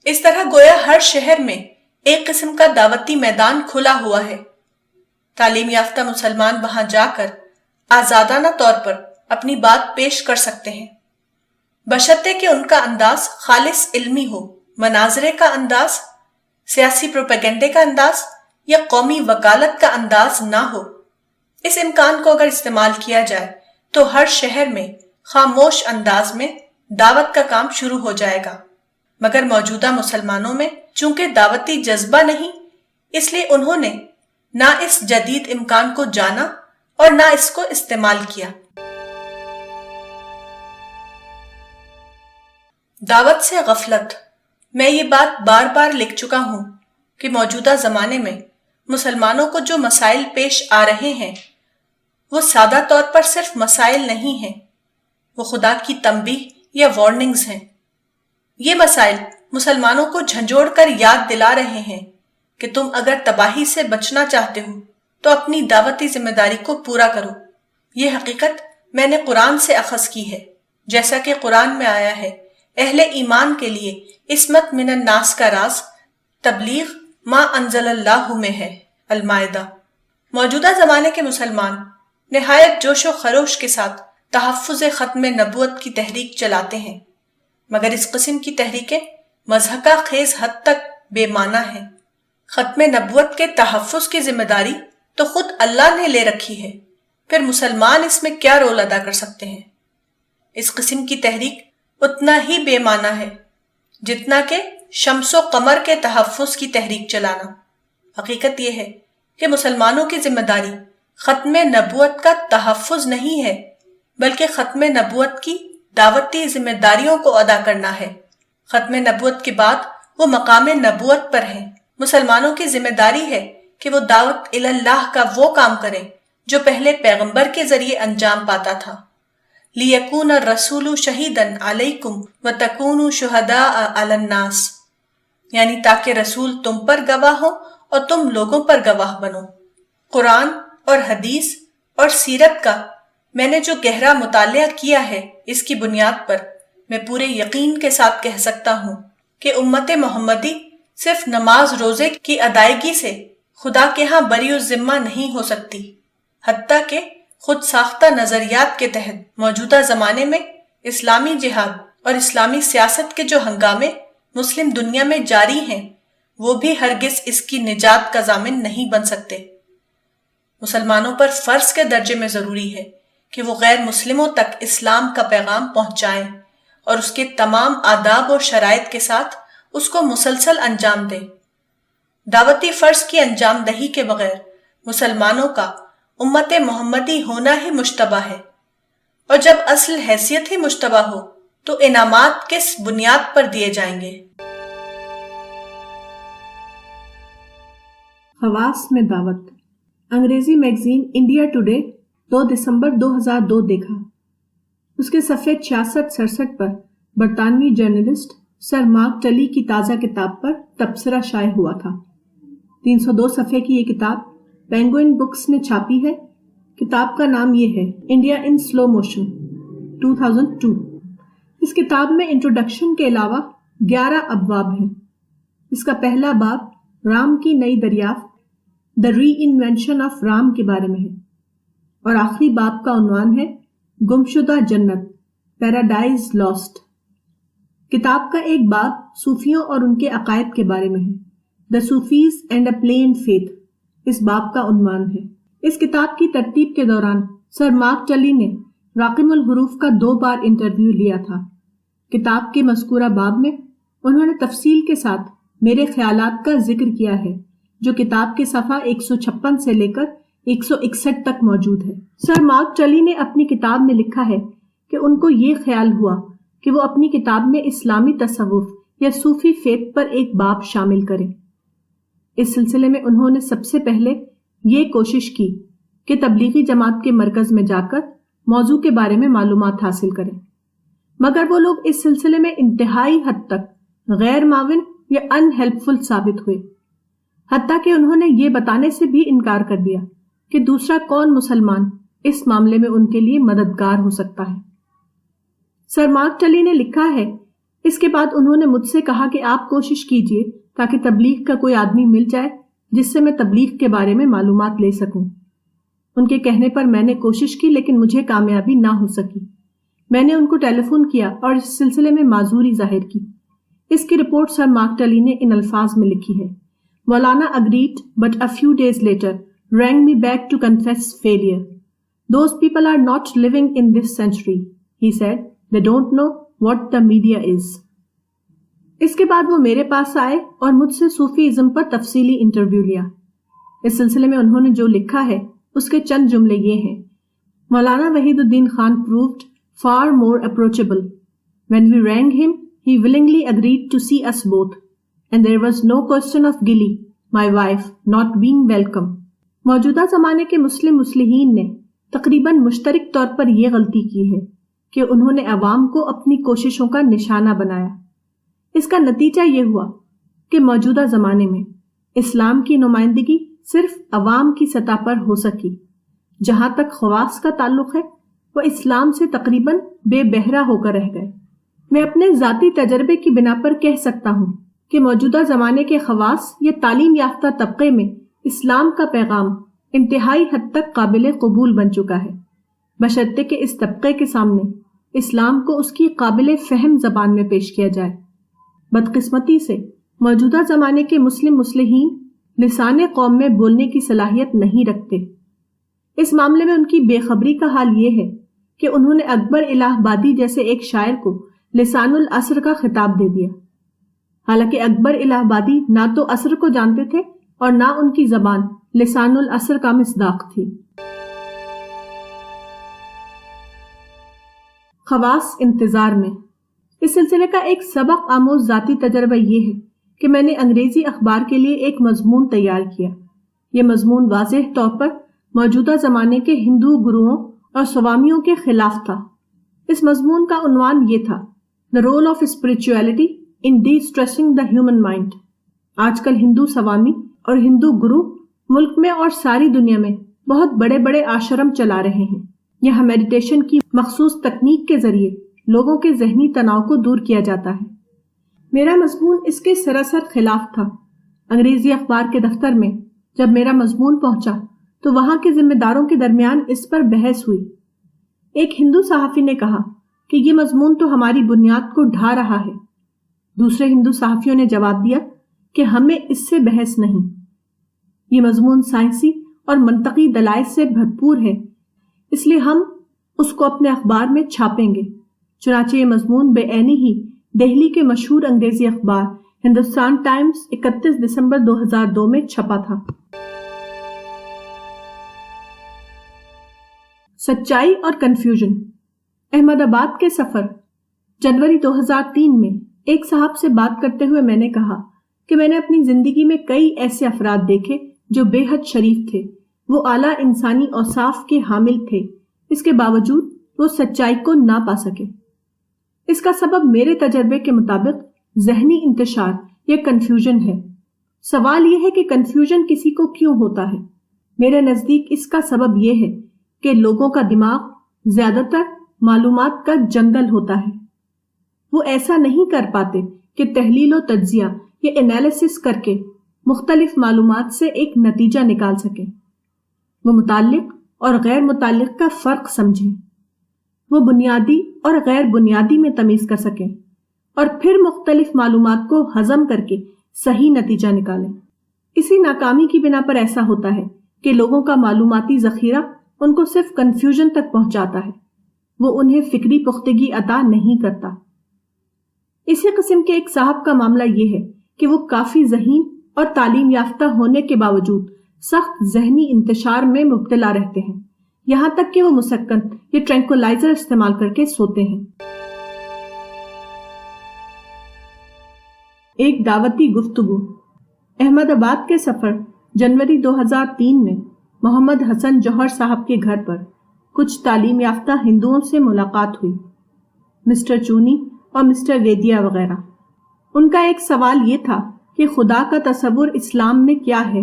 اس طرح گویا ہر شہر میں ایک قسم کا دعوتی میدان کھلا ہوا ہے۔ تعلیم یافتہ مسلمان وہاں جا کر آزادانہ طور پر اپنی بات پیش کر سکتے ہیں، بشرطے کہ ان کا انداز خالص علمی ہو، مناظرے کا انداز، سیاسی پروپیگنڈے کا انداز یا قومی وکالت کا انداز نہ ہو۔ اس امکان کو اگر استعمال کیا جائے تو ہر شہر میں خاموش انداز میں دعوت کا کام شروع ہو جائے گا۔ مگر موجودہ مسلمانوں میں چونکہ دعوتی جذبہ نہیں، اس لیے انہوں نے نہ اس جدید امکان کو جانا اور نہ اس کو استعمال کیا۔ دعوت سے غفلت۔ میں یہ بات بار بار لکھ چکا ہوں کہ موجودہ زمانے میں مسلمانوں کو جو مسائل پیش آ رہے ہیں وہ سادہ طور پر صرف مسائل نہیں ہیں، وہ خدا کی تنبیہ یا وارننگز ہیں۔ یہ مسائل مسلمانوں کو جھنجھوڑ کر یاد دلا رہے ہیں کہ تم اگر تباہی سے بچنا چاہتے ہو تو اپنی دعوتی ذمہ داری کو پورا کرو۔ یہ حقیقت میں نے قرآن سے اخذ کی ہے، جیسا کہ قرآن میں آیا ہے، اہل ایمان کے لیے عصمت من الناس کا راز تبلیغ ما انزل اللہ میں ہے، المائدہ۔ موجودہ زمانے کے مسلمان نہایت جوش و خروش کے ساتھ تحفظ ختم نبوت کی تحریک چلاتے ہیں، مگر اس قسم کی تحریکیں مضحکہ خیز حد تک بے معنی ہیں۔ ختم نبوت کے تحفظ کی ذمہ داری تو خود اللہ نے لے رکھی ہے، پھر مسلمان اس میں کیا رول ادا کر سکتے ہیں؟ اس قسم کی تحریک اتنا ہی بے معنی ہے جتنا کہ شمس و قمر کے تحفظ کی تحریک چلانا۔ حقیقت یہ ہے کہ مسلمانوں کی ذمہ داری ختم نبوت کا تحفظ نہیں ہے، بلکہ ختم نبوت کی دعوتی ذمہ داریوں کو ادا کرنا ہے۔ ختم نبوت کے بعد وہ مقام نبوت پر ہیں۔ مسلمانوں کی ذمہ داری ہے کہ وہ دعوت اللہ کا وہ کام کریں جو پہلے پیغمبر کے ذریعے انجام پاتا تھا۔ لِيَكُونَ الرَّسُولُ شَهِيدًا عَلَيْكُمْ وَتَكُونُوا شُهَدَاءَ عَلَى النَّاسِ، یعنی تاکہ رسول تم پر گواہ ہو اور تم لوگوں پر گواہ بنو۔ قرآن اور حدیث اور سیرت کا میں نے جو گہرا مطالعہ کیا ہے، اس کی بنیاد پر میں پورے یقین کے ساتھ کہہ سکتا ہوں کہ امت محمدی صرف نماز روزے کی ادائیگی سے خدا کے ہاں بری الذمہ نہیں ہو سکتی، حتیٰ کہ خود ساختہ نظریات کے تحت موجودہ زمانے میں اسلامی جہاد اور اسلامی سیاست کے جو ہنگامے مسلم دنیا میں جاری ہیں وہ بھی ہرگز اس کی نجات کا ضامن نہیں بن سکتے۔ مسلمانوں پر فرض کے درجے میں ضروری ہے کہ وہ غیر مسلموں تک اسلام کا پیغام پہنچائیں اور اس کے تمام آداب اور شرائط کے ساتھ اس کو مسلسل انجام دیں۔ دعوتی فرض کی انجام دہی کے بغیر مسلمانوں کا امت محمدی ہونا ہی مشتبہ ہے، اور جب اصل حیثیت ہی مشتبہ ہو تو انعامات کس بنیاد پر دیے جائیں گے؟ خواص میں دعوت۔ انگریزی میگزین انڈیا ٹوڈے 2 دسمبر 2002 دیکھا۔ اس کے صفحے 66-67 پر برطانوی جرنلسٹ سر مارک ٹلی کی تازہ کتاب پر تبصرہ شائع ہوا تھا۔ 302 صفحے کی یہ کتاب پینگوئن بکس نے چھاپی ہے۔ کتاب کا نام یہ ہے انڈیا ان سلو موشن 2002۔ اس کتاب میں انٹروڈکشن کے علاوہ 11 ابواب ہیں۔ اس کا پہلا باب رام کی نئی دریافت، دا ری انوینشن آف رام کے بارے میں ہے، اور آخری باب کا عنوان ہے گمشدہ جنت، پیراڈائز لاسٹ۔ کتاب کا ایک باب صوفیوں اور ان کے عقائد کے بارے میں ہے، the Sufis and a plain faith, اس باب کا عنوان ہے۔ اس کتاب کی ترتیب کے دوران سر مارک ٹلی نے راقم الحروف کا 2 بار انٹرویو لیا تھا۔ کتاب کے مذکورہ باب میں انہوں نے تفصیل کے ساتھ میرے خیالات کا ذکر کیا ہے، جو کتاب کے صفحہ 156 سے لے کر 161 تک موجود ہے۔ سر مارک ٹلی نے اپنی کتاب میں لکھا ہے کہ ان کو یہ خیال ہوا کہ وہ اپنی کتاب میں اسلامی تصوف یا صوفی فیت پر ایک باب شامل کریں۔ اس سلسلے میں انہوں نے سب سے پہلے یہ کوشش کی کہ تبلیغی جماعت کے مرکز میں جا کر موضوع کے بارے میں معلومات حاصل کریں، مگر وہ لوگ اس سلسلے میں انتہائی حد تک غیر معاون یا ان ہیلپفل ثابت ہوئے، حتیٰ کہ انہوں نے یہ بتانے سے بھی انکار کر دیا کہ دوسرا کون مسلمان اس معاملے میں ان کے لیے مددگار ہو سکتا ہے۔ سر مارک ٹلی نے لکھا ہے، اس کے بعد انہوں نے مجھ سے کہا کہ آپ کوشش کیجئے تاکہ تبلیغ کا کوئی آدمی مل جائے جس سے میں تبلیغ کے بارے میں معلومات لے سکوں۔ ان کے کہنے پر میں نے کوشش کی، لیکن مجھے کامیابی نہ ہو سکی۔ میں نے ان کو ٹیلی فون کیا اور اس سلسلے میں معذوری ظاہر کی۔ اس کی رپورٹ سر مارک ٹلی نے ان الفاظ میں لکھی ہے: مولانا agreed but a few days later rang me back to confess failure. Those people are not living in this century, he said. They don't know what the media is. اس کے بعد وہ میرے پاس آئے اور مجھ سے صوفی ازم پر تفصیلی انٹرویو لیا۔ اس سلسلے میں انہوں نے جو لکھا ہے اس کے چند جملے یہ ہیں: Maulana Wahid uddin Khan proved far more approachable. When we rang him, he willingly agreed to see us both, and there was no question of Gilly, my wife, not being welcome. موجودہ زمانے کے مسلمین نے تقریباً مشترک طور پر یہ غلطی کی ہے کہ انہوں نے عوام کو اپنی کوششوں کا نشانہ بنایا. اس کا نتیجہ یہ ہوا کہ موجودہ زمانے میں اسلام کی نمائندگی صرف عوام کی سطح پر ہو سکی. جہاں تک خواص کا تعلق ہے وہ اسلام سے تقریباً بے بہرا ہو کر رہ گئے. میں اپنے ذاتی تجربے کی بنا پر کہہ سکتا ہوں کہ موجودہ زمانے کے خواص یا تعلیم یافتہ طبقے میں اسلام کا پیغام انتہائی حد تک قابل قبول بن چکا ہے، بشرطے کہ اس طبقے کے سامنے اسلام کو اس کی قابل فہم زبان میں پیش کیا جائے. بدقسمتی سے موجودہ زمانے کے مسلمین لسان قوم میں بولنے کی صلاحیت نہیں رکھتے. اس معاملے میں ان کی بے خبری کا حال یہ ہے کہ انہوں نے اکبر الہ آبادی جیسے ایک شاعر کو لسان العصر کا خطاب دے دیا، حالانکہ اکبر الہ آبادی نہ تو عصر کو جانتے تھے اور نہ ان کی زبان لسان العصر کا مصداق تھی. خواص انتظار میں اس سلسلے کا ایک سبق آموز ذاتی تجربہ یہ ہے کہ میں نے انگریزی اخبار کے لیے ایک مضمون تیار کیا. یہ مضمون واضح طور پر موجودہ زمانے کے ہندو گروؤں اور سوامیوں کے خلاف تھا. اس مضمون کا عنوان یہ تھا: The role of spirituality in de-stressing the human mind. آج کل ہندو سوامی اور ہندو گرو ملک میں اور ساری دنیا میں بہت بڑے بڑے آشرم چلا رہے ہیں. یہاں میڈیٹیشن کی مخصوص تکنیک کے ذریعے لوگوں کے ذہنی تناؤ کو دور کیا جاتا ہے. میرا مضمون اس کے سراسر خلاف تھا. انگریزی اخبار کے دفتر میں جب میرا مضمون پہنچا تو وہاں کے ذمہ داروں کے درمیان اس پر بحث ہوئی. ایک ہندو صحافی نے کہا کہ یہ مضمون تو ہماری بنیاد کو ڈھا رہا ہے. دوسرے ہندو صحافیوں نے جواب دیا کہ ہمیں اس سے بحث نہیں. یہ مضمون سائنسی اور منطقی دلائل سے بھرپور ہے، اس لیے ہم اس کو اپنے اخبار میں چھاپیں گے. چنانچہ یہ مضمون بے عینی ہی دہلی کے مشہور انگریزی اخبار ہندوستان ٹائمز 31 دسمبر 2002 میں چھپا تھا. سچائی اور کنفیوژن. احمد آباد کے سفر جنوری 2003 میں ایک صاحب سے بات کرتے ہوئے میں نے کہا کہ میں نے اپنی زندگی میں کئی ایسے افراد دیکھے جو بے حد شریف تھے. وہ اعلیٰ انسانی اوصاف کے حامل تھے، اس کے باوجود وہ سچائی کو نہ پا سکے. اس کا سبب میرے تجربے کے مطابق ذہنی انتشار یا کنفیوژن ہے. سوال یہ ہے کہ کنفیوژن کسی کو کیوں ہوتا ہے؟ میرے نزدیک اس کا سبب یہ ہے کہ لوگوں کا دماغ زیادہ تر معلومات کا جنگل ہوتا ہے. وہ ایسا نہیں کر پاتے کہ تحلیل و تجزیہ یا انالیسس کر کے مختلف معلومات سے ایک نتیجہ نکال سکیں. وہ متعلق اور غیر متعلق کا فرق سمجھیں. وہ بنیادی اور غیر بنیادی میں تمیز کر سکیں اور پھر مختلف معلومات کو ہضم کر کے صحیح نتیجہ نکالیں. اسی ناکامی کی بنا پر ایسا ہوتا ہے کہ لوگوں کا معلوماتی ذخیرہ ان کو صرف کنفیوژن تک پہنچاتا ہے، وہ انہیں فکری پختگی عطا نہیں کرتا. اسی قسم کے ایک صاحب کا معاملہ یہ ہے کہ وہ کافی ذہین اور تعلیم یافتہ ہونے کے باوجود سخت ذہنی انتشار میں مبتلا رہتے ہیں، یہاں تک کہ وہ مسکن یا ٹرینکولائزر استعمال کر کے سوتے ہیں. ایک دعوتی گفتگو. احمد آباد کے سفر جنوری 2003 میں محمد حسن جوہر صاحب کے گھر پر کچھ تعلیم یافتہ ہندوؤں سے ملاقات ہوئی، مسٹر چونی اور مسٹر ویدیا وغیرہ. ان کا ایک سوال یہ تھا کہ خدا کا تصور اسلام میں کیا ہے.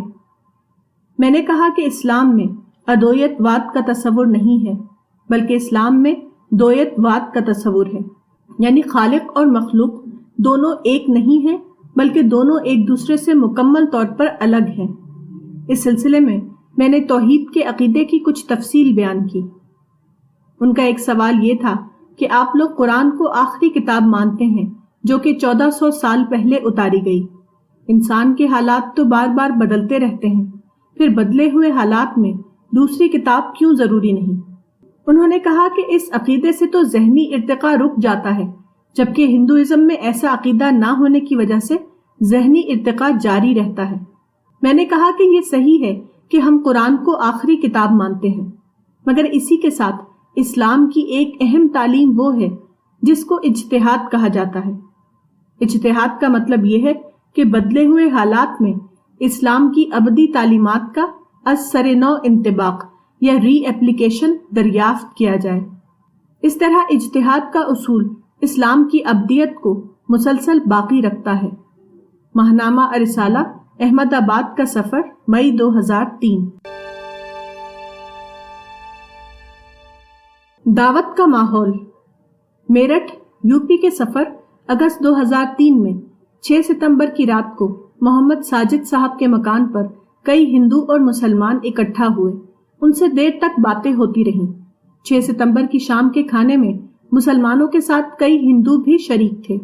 میں نے کہا کہ اسلام میں ادویت واد کا تصور نہیں ہے، بلکہ اسلام میں دویت واد کا تصور ہے، یعنی خالق اور مخلوق دونوں ایک نہیں ہیں بلکہ دونوں ایک دوسرے سے مکمل طور پر الگ ہیں. اس سلسلے میں نے توحید کے عقیدے کی کچھ تفصیل بیان کی. ان کا ایک سوال یہ تھا کہ آپ لوگ قرآن کو آخری کتاب مانتے ہیں جو کہ 1400 سال پہلے اتاری گئی. انسان کے حالات تو بار بار بدلتے رہتے ہیں، پھر بدلے ہوئے حالات میں دوسری کتاب کیوں ضروری نہیں؟ انہوں نے کہا کہ اس عقیدے سے تو ذہنی ارتقاء رک جاتا ہے، جبکہ ہندوازم میں ایسا عقیدہ نہ ہونے کی وجہ سے ذہنی ارتقاء جاری رہتا ہے. میں نے کہا کہ یہ صحیح ہے کہ ہم قرآن کو آخری کتاب مانتے ہیں، مگر اسی کے ساتھ اسلام کی ایک اہم تعلیم وہ ہے جس کو اجتہاد کہا جاتا ہے. اجتہاد کا مطلب یہ ہے کہ بدلے ہوئے حالات میں اسلام کی ابدی تعلیمات کا از سر نو انطباق یا ری ایپلیکیشن دریافت کیا جائے۔ اس طرح اجتہاد کا اصول اسلام کی ابدیت کو مسلسل باقی رکھتا ہے۔ ماہنامہ الرسالہ، احمد آباد کا سفر، مئی 2003۔ دعوت کا ماحول۔ میرٹھ، یو پی کے سفر، اگست 2003 میں 6 ستمبر کی رات کو محمد ساجد صاحب کے مکان پر کئی ہندو اور مسلمان اکٹھا ہوئے۔ ان سے دیر تک باتیں ہوتی رہیں۔ 6 ستمبر کی شام کے کھانے میں مسلمانوں کے ساتھ کئی ہندو بھی شریک تھے۔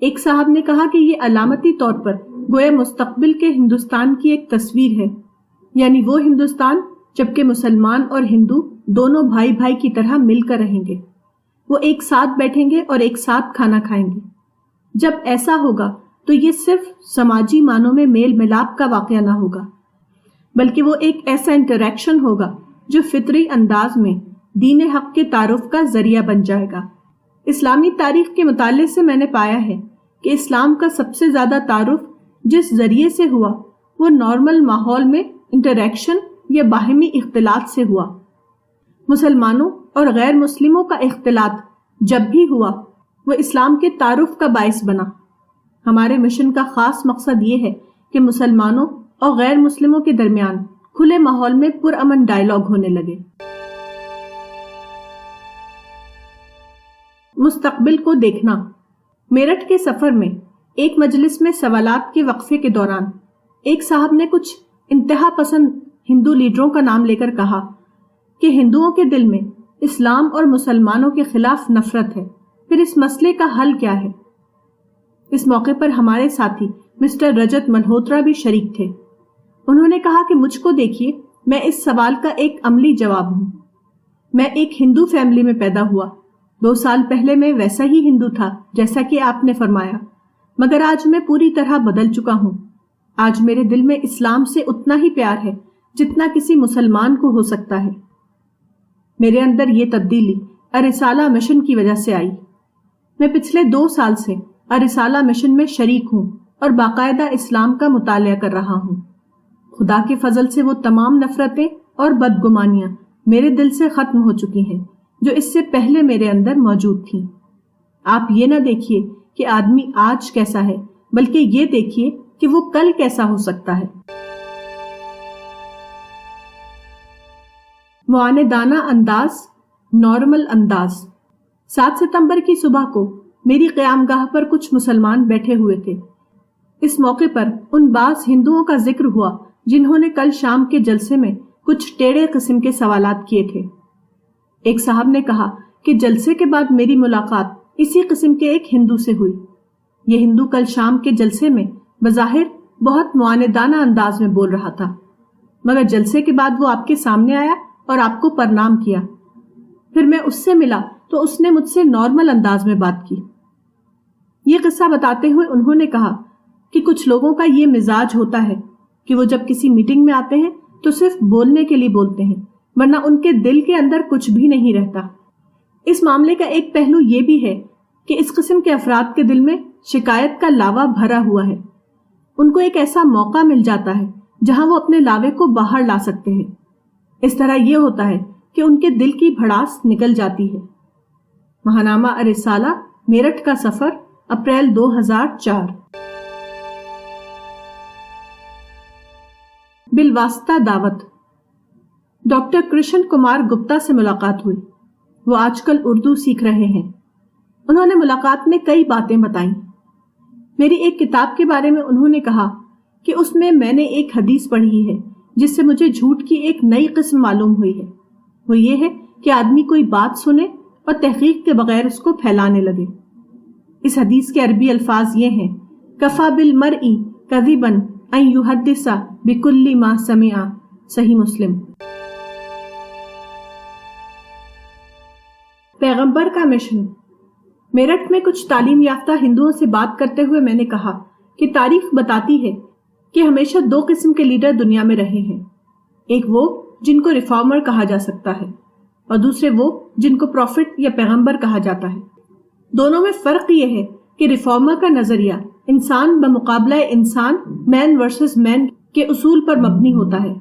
ایک صاحب نے کہا کہ یہ علامتی طور پر گویا مستقبل کے ہندوستان کی ایک تصویر ہے، یعنی وہ ہندوستان جبکہ مسلمان اور ہندو دونوں بھائی بھائی کی طرح مل کر رہیں گے، وہ ایک ساتھ بیٹھیں گے اور ایک ساتھ کھانا کھائیں گے۔ جب ایسا ہوگا تو یہ صرف سماجی معنوں میں میل ملاپ کا واقعہ نہ ہوگا، بلکہ وہ ایک ایسا انٹریکشن ہوگا جو فطری انداز میں دین حق کے تعارف کا ذریعہ بن جائے گا۔ اسلامی تاریخ کے مطالعے سے میں نے پایا ہے کہ اسلام کا سب سے زیادہ تعارف جس ذریعے سے ہوا وہ نارمل ماحول میں انٹریکشن یا باہمی اختلاط سے ہوا۔ مسلمانوں اور غیر مسلموں کا اختلاط جب بھی ہوا وہ اسلام کے تعارف کا باعث بنا۔ ہمارے مشن کا خاص مقصد یہ ہے کہ مسلمانوں اور غیر مسلموں کے درمیان کھلے ماحول میں پرامن ڈائیلاگ ہونے لگے۔ مستقبل کو دیکھنا۔ میرٹھ کے سفر میں ایک مجلس میں سوالات کے وقفے کے دوران ایک صاحب نے کچھ انتہا پسند ہندو لیڈروں کا نام لے کر کہا کہ ہندوؤں کے دل میں اسلام اور مسلمانوں کے خلاف نفرت ہے، پھر اس مسئلے کا حل کیا ہے؟ اس موقع پر ہمارے ساتھی مسٹر رجت ملہوترا بھی شریک تھے۔ انہوں نے کہا کہ مجھ کو دیکھیے، میں اس سوال کا ایک عملی جواب ہوں۔ میں ایک ہندو فیملی میں پیدا ہوا۔ 2 سال پہلے میں ویسا ہی ہندو تھا جیسا کہ آپ نے فرمایا، مگر آج میں پوری طرح بدل چکا ہوں۔ آج میرے دل میں اسلام سے اتنا ہی پیار ہے جتنا کسی مسلمان کو ہو سکتا ہے۔ میرے اندر یہ تبدیلی الرسالہ مشن کی وجہ سے آئی۔ میں پچھلے 2 سال سے الرسالہ مشن میں شریک ہوں اور باقاعدہ اسلام کا مطالعہ کر رہا ہوں۔ خدا کے فضل سے وہ تمام نفرتیں اور بدگمانیاں میرے دل سے ختم ہو چکی ہیں جو اس سے پہلے میرے اندر موجود تھیں۔ آپ یہ نہ دیکھیے کہ آدمی آج کیسا ہے، بلکہ یہ دیکھیے کہ وہ کل کیسا ہو سکتا ہے۔ معاندانہ انداز، نارمل انداز۔ 7 ستمبر کی صبح کو میری قیام گاہ پر کچھ مسلمان بیٹھے ہوئے تھے۔ اس موقع پر ان بعض ہندوؤں کا ذکر ہوا جنہوں نے کل شام کے جلسے میں کچھ ٹیڑے قسم کے سوالات کیے تھے۔ ایک صاحب نے کہا کہ جلسے کے بعد میری ملاقات اسی قسم کے ایک ہندو سے ہوئی۔ یہ ہندو کل شام کے جلسے میں بظاہر بہت معاندانہ انداز میں بول رہا تھا، مگر جلسے کے بعد وہ آپ کے سامنے آیا اور آپ کو پرنام کیا۔ پھر میں اس سے ملا تو اس نے مجھ سے نارمل انداز میں بات کی۔ یہ قصہ بتاتے ہوئے انہوں نے کہا کہ کچھ لوگوں کا یہ مزاج ہوتا ہے کہ وہ جب کسی میٹنگ میں آتے ہیں تو صرف بولنے کے لیے بولتے ہیں، ورنہ ان کے دل کے اندر کچھ بھی نہیں رہتا۔ اس معاملے کا ایک پہلو یہ بھی ہے کہ اس قسم کے افراد کے دل میں شکایت کا لاوا بھرا ہوا ہے۔ ان کو ایک ایسا موقع مل جاتا ہے جہاں وہ اپنے لاوے کو باہر لا سکتے ہیں۔ اس طرح یہ ہوتا ہے کہ ان کے دل کی بھڑاس نکل جاتی ہے۔ ماہنامہ الرسالہ، میرٹھ کا سفر، اپریل 2004۔ بالواسطہ دعوت۔ ڈاکٹر کرشن کمار گپتا سے ملاقات ہوئی۔ وہ آج کل اردو سیکھ رہے ہیں۔ انہوں نے ملاقات میں کئی باتیں بتائیں۔ میری ایک کتاب کے بارے میں انہوں نے کہا کہ اس میں نے ایک حدیث پڑھی ہے جس سے مجھے جھوٹ کی ایک نئی قسم معلوم ہوئی ہے۔ وہ یہ ہے کہ آدمی کوئی بات سنے اور تحقیق کے بغیر اس کو پھیلانے لگے۔ اس حدیث کے عربی الفاظ یہ ہیں: کفا بالمرء کذبا ان یحدث بکل ما سمع، صحیح مسلم۔ پیغمبر کا مشن۔ میرٹھ میں کچھ تعلیم یافتہ ہندوؤں سے بات کرتے ہوئے میں نے کہا کہ تاریخ بتاتی ہے کہ ہمیشہ 2 قسم کے لیڈر دنیا میں رہے ہیں، ایک وہ جن کو ریفارمر کہا جا سکتا ہے اور دوسرے وہ جن کو پروفٹ یا پیغمبر کہا جاتا ہے۔ دونوں میں فرق یہ ہے کہ کہ ریفارمر کا نظریہ انسان بمقابلہ انسان مین ورسز مین کے اصول پر مبنی ہوتا ہے،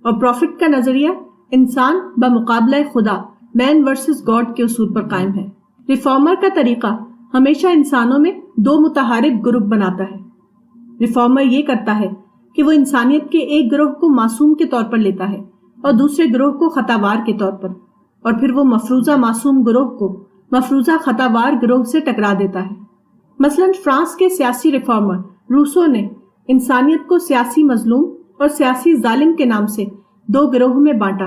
اور پروفٹ کا نظریہ انسان بمقابلہ خدا مین ورسز گاڈ کے اصول پر قائم ہے۔ ریفارمر کا طریقہ ہمیشہ انسانوں میں دو متحارب گروپ بناتا ہے۔ ریفارمر یہ کرتا ہے کہ وہ انسانیت کے ایک گروہ کو معصوم کے طور پر لیتا ہے اور دوسرے گروہ کو خطاوار کے طور پر، اور پھر وہ مفروضہ معصوم گروہ کو مفروضہ خطاوار گروہ سے ٹکرا دیتا ہے۔ مثلا فرانس کے سیاسی ریفارمر روسو نے انسانیت کو سیاسی مظلوم اور سیاسی ظالم کے نام سے دو گروہوں میں بانٹا۔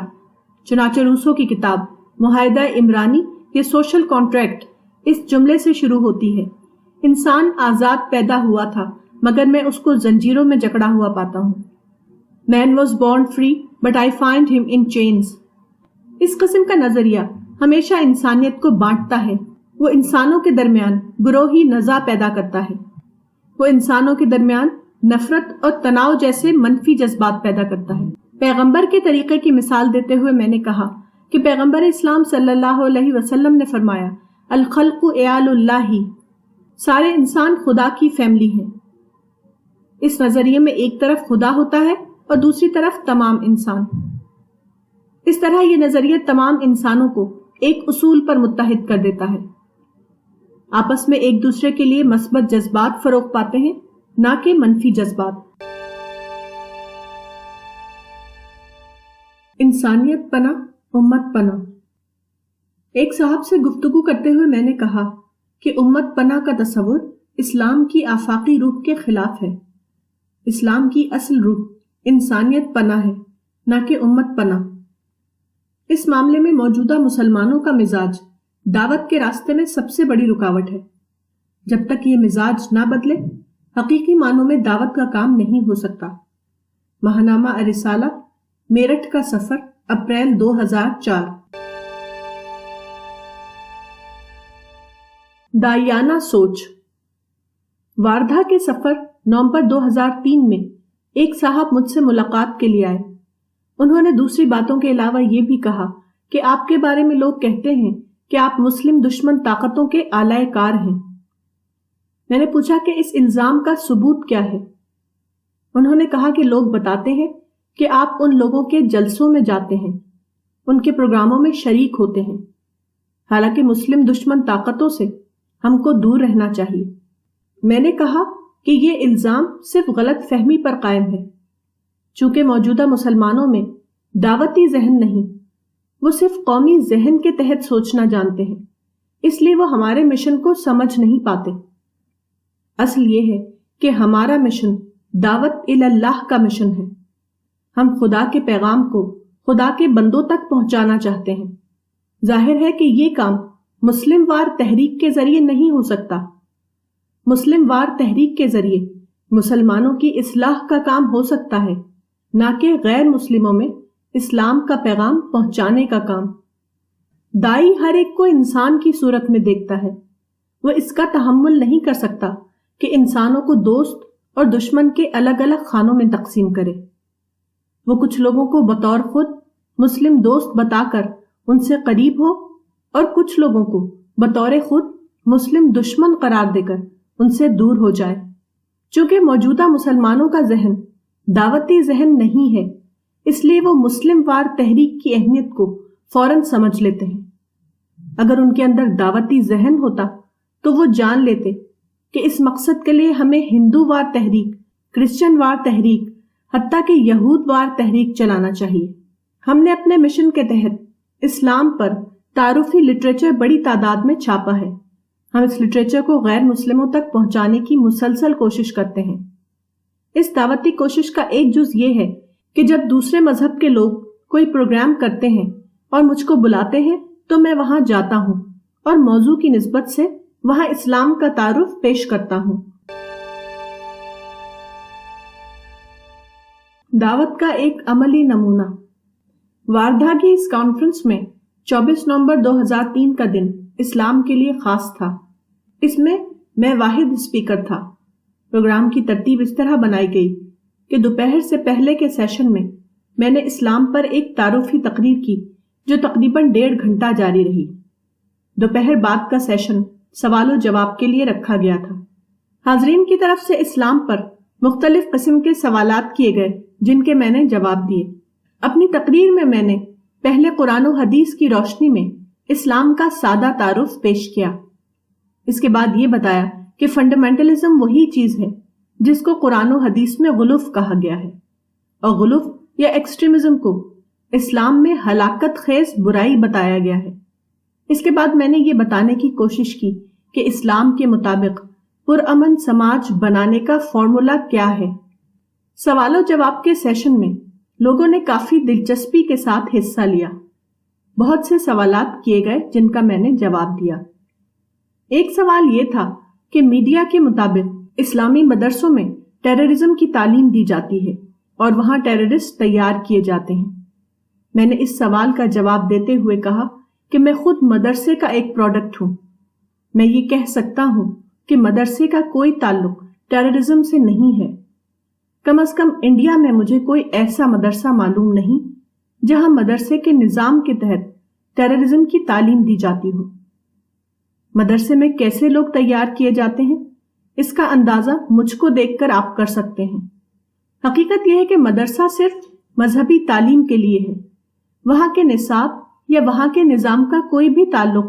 چنانچہ روسو کی کتاب معاہدہ عمرانی یا سوشل کانٹریکٹ اس جملے سے شروع ہوتی ہے: انسان آزاد پیدا ہوا تھا مگر میں اس کو زنجیروں میں جکڑا ہوا پاتا ہوں۔ Man was born free but I find him in chains. اس قسم کا نظریہ ہمیشہ انسانیت کو بانٹتا ہے۔ وہ انسانوں کے درمیان گروہی نزاع پیدا کرتا ہے۔ وہ انسانوں کے درمیان نفرت اور تناؤ جیسے منفی جذبات پیدا کرتا ہے۔ پیغمبر کے طریقے کی مثال دیتے ہوئے میں نے کہا کہ پیغمبر اسلام صلی اللہ علیہ وسلم نے فرمایا، الخلق عیال اللہ، سارے انسان خدا کی فیملی ہیں۔ اس نظریے میں ایک طرف خدا ہوتا ہے اور دوسری طرف تمام انسان۔ اس طرح یہ نظریہ تمام انسانوں کو ایک اصول پر متحد کر دیتا ہے۔ آپس میں ایک دوسرے کے لیے مثبت جذبات فروغ پاتے ہیں، نہ کہ منفی جذبات۔ انسانیت پناہ، امت پناہ۔ ایک صاحب سے گفتگو کرتے ہوئے میں نے کہا کہ امت پناہ کا تصور اسلام کی آفاقی روح کے خلاف ہے۔ اسلام کی اصل روح انسانیت پناہ ہے، نہ کہ امت پناہ۔ اس معاملے میں موجودہ مسلمانوں کا مزاج دعوت کے راستے میں سب سے بڑی رکاوٹ ہے۔ جب تک یہ مزاج نہ بدلے، حقیقی معنوں میں دعوت کا کام نہیں ہو سکتا۔ ماہنامہ الرسالہ، میرٹھ کا سفر، اپریل 2004۔ داعیانہ سوچ۔ واردھا کے سفر نومبر 2003 میں ایک صاحب مجھ سے ملاقات کے لیے آئے۔ انہوں نے دوسری باتوں کے علاوہ یہ بھی کہا کہ آپ کے بارے میں لوگ کہتے ہیں کہ آپ مسلم دشمن طاقتوں کے آلائے کار ہیں۔ میں نے پوچھا کہ اس الزام کا ثبوت کیا ہے؟ انہوں نے کہا کہ لوگ بتاتے ہیں کہ آپ ان لوگوں کے جلسوں میں جاتے ہیں، ان کے پروگراموں میں شریک ہوتے ہیں۔ حالانکہ مسلم دشمن طاقتوں سے ہم کو دور رہنا چاہیے۔ میں نے کہا کہ یہ الزام صرف غلط فہمی پر قائم ہے۔ چونکہ موجودہ مسلمانوں میں دعوتی ذہن نہیں، وہ صرف قومی ذہن کے تحت سوچنا جانتے ہیں، اس لیے وہ ہمارے مشن کو سمجھ نہیں پاتے۔ اصل یہ ہے کہ ہمارا مشن دعوت اللہ کا مشن ہے۔ ہم خدا کے پیغام کو خدا کے بندوں تک پہنچانا چاہتے ہیں۔ ظاہر ہے کہ یہ کام مسلم وار تحریک کے ذریعے نہیں ہو سکتا۔ مسلم وار تحریک کے ذریعے مسلمانوں کی اصلاح کا کام ہو سکتا ہے، نہ کہ غیر مسلموں میں اسلام کا پیغام پہنچانے کا کام۔ دائی ہر ایک کو انسان کی صورت میں دیکھتا ہے۔ وہ اس کا تحمل نہیں کر سکتا کہ انسانوں کو دوست اور دشمن کے الگ الگ خانوں میں تقسیم کرے۔ وہ کچھ لوگوں کو بطور خود مسلم دوست بتا کر ان سے قریب ہو، اور کچھ لوگوں کو بطور خود مسلم دشمن قرار دے کر ان سے دور ہو جائے۔ چونکہ موجودہ مسلمانوں کا ذہن دعوتی ذہن نہیں ہے، اس لیے وہ مسلم وار تحریک کی اہمیت کو فوراً سمجھ لیتے ہیں۔ اگر ان کے اندر دعوتی ذہن ہوتا تو وہ جان لیتے کہ اس مقصد کے لیے ہمیں ہندو وار تحریک، کرسچن وار تحریک، حتیٰ کہ یہود وار تحریک چلانا چاہیے۔ ہم نے اپنے مشن کے تحت اسلام پر تعارفی لٹریچر بڑی تعداد میں چھاپا ہے۔ ہم اس لٹریچر کو غیر مسلموں تک پہنچانے کی مسلسل کوشش کرتے ہیں۔ اس دعوتی کوشش کا ایک جز یہ ہے کہ جب دوسرے مذہب کے لوگ کوئی پروگرام کرتے ہیں اور مجھ کو بلاتے ہیں تو میں وہاں جاتا ہوں اور موضوع کی نسبت سے وہاں اسلام کا تعارف پیش کرتا ہوں۔ دعوت کا ایک عملی نمونہ۔ واردھا کی اس کانفرنس میں 24 نومبر 2003 کا دن اسلام کے لیے خاص تھا۔ اس میں واحد اسپیکر تھا۔ پروگرام کی ترتیب اس طرح بنائی گئی کہ دوپہر سے پہلے کے سیشن میں نے اسلام پر ایک تعارفی تقریر کی جو تقریباً 1.5 گھنٹہ جاری رہی۔ دوپہر بعد کا سیشن سوال و جواب کے لیے رکھا گیا تھا۔ حاضرین کی طرف سے اسلام پر مختلف قسم کے سوالات کیے گئے جن کے میں نے جواب دیے۔ اپنی تقریر میں نے پہلے قرآن و حدیث کی روشنی میں اسلام کا سادہ تعارف پیش کیا۔ اس کے بعد یہ بتایا کہ فنڈامنٹلزم وہی چیز ہے جس کو قرآن و حدیث میں غلوف کہا گیا ہے، اور غلوف یا ایکسٹریمزم کو اسلام میں ہلاکت خیز برائی بتایا گیا ہے۔ اس کے بعد میں نے یہ بتانے کی کوشش کی کہ اسلام کے مطابق پرامن سماج بنانے کا فارمولا کیا ہے۔ سوال و جواب کے سیشن میں لوگوں نے کافی دلچسپی کے ساتھ حصہ لیا۔ بہت سے سوالات کیے گئے جن کا میں نے جواب دیا۔ ایک سوال یہ تھا کہ میڈیا کے مطابق اسلامی مدرسوں میں ٹیررزم کی تعلیم دی جاتی ہے اور وہاں ٹیررسٹ تیار کیے جاتے ہیں۔ میں نے اس سوال کا جواب دیتے ہوئے کہا کہ میں خود مدرسے کا ایک پروڈکٹ ہوں۔ میں یہ کہہ سکتا ہوں کہ مدرسے کا کوئی تعلق ٹیررزم سے نہیں ہے۔ کم از کم انڈیا میں مجھے کوئی ایسا مدرسہ معلوم نہیں جہاں مدرسے کے نظام کے تحت ٹیررزم کی تعلیم دی جاتی ہو۔ مدرسے میں کیسے لوگ تیار کیے جاتے ہیں اس کا اندازہ مجھ کو دیکھ کر آپ کر سکتے ہیں۔ حقیقت یہ ہے کہ مدرسہ صرف مذہبی تعلیم کے لیے ہے۔ وہاں کے نصاب یا وہاں کے نظام کا کوئی بھی تعلق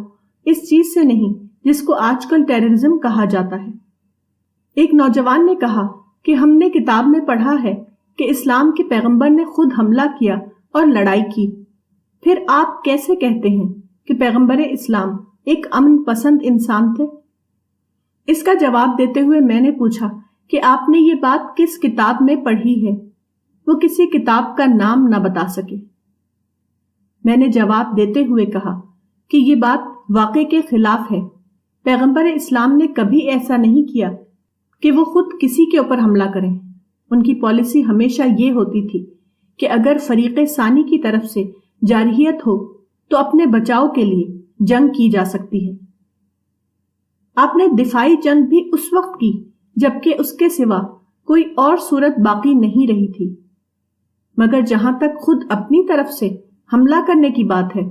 اس چیز سے نہیں جس کو آج کل ٹیررزم کہا جاتا ہے۔ ایک نوجوان نے کہا کہ ہم نے کتاب میں پڑھا ہے کہ اسلام کے پیغمبر نے خود حملہ کیا اور لڑائی کی، پھر آپ کیسے کہتے ہیں کہ پیغمبر اسلام ایک امن پسند انسان تھے؟ اس کا جواب دیتے ہوئے میں نے پوچھا کہ آپ نے یہ بات کس کتاب میں پڑھی ہے؟ وہ کسی کتاب کا نام نہ بتا سکے۔ میں نے جواب دیتے ہوئے کہا کہ یہ بات واقع کے خلاف ہے۔ پیغمبر اسلام نے کبھی ایسا نہیں کیا کہ وہ خود کسی کے اوپر حملہ کریں۔ ان کی پالیسی ہمیشہ یہ ہوتی تھی کہ اگر فریق ثانی کی طرف سے جارحیت ہو تو اپنے بچاؤ کے لیے جنگ کی جا سکتی ہے۔ آپ نے دفاعی جنگ بھی اس وقت کی جبکہ اس کے سوا کوئی اور صورت باقی نہیں رہی تھی، مگر جہاں تک خود اپنی طرف سے حملہ کرنے کی بات ہے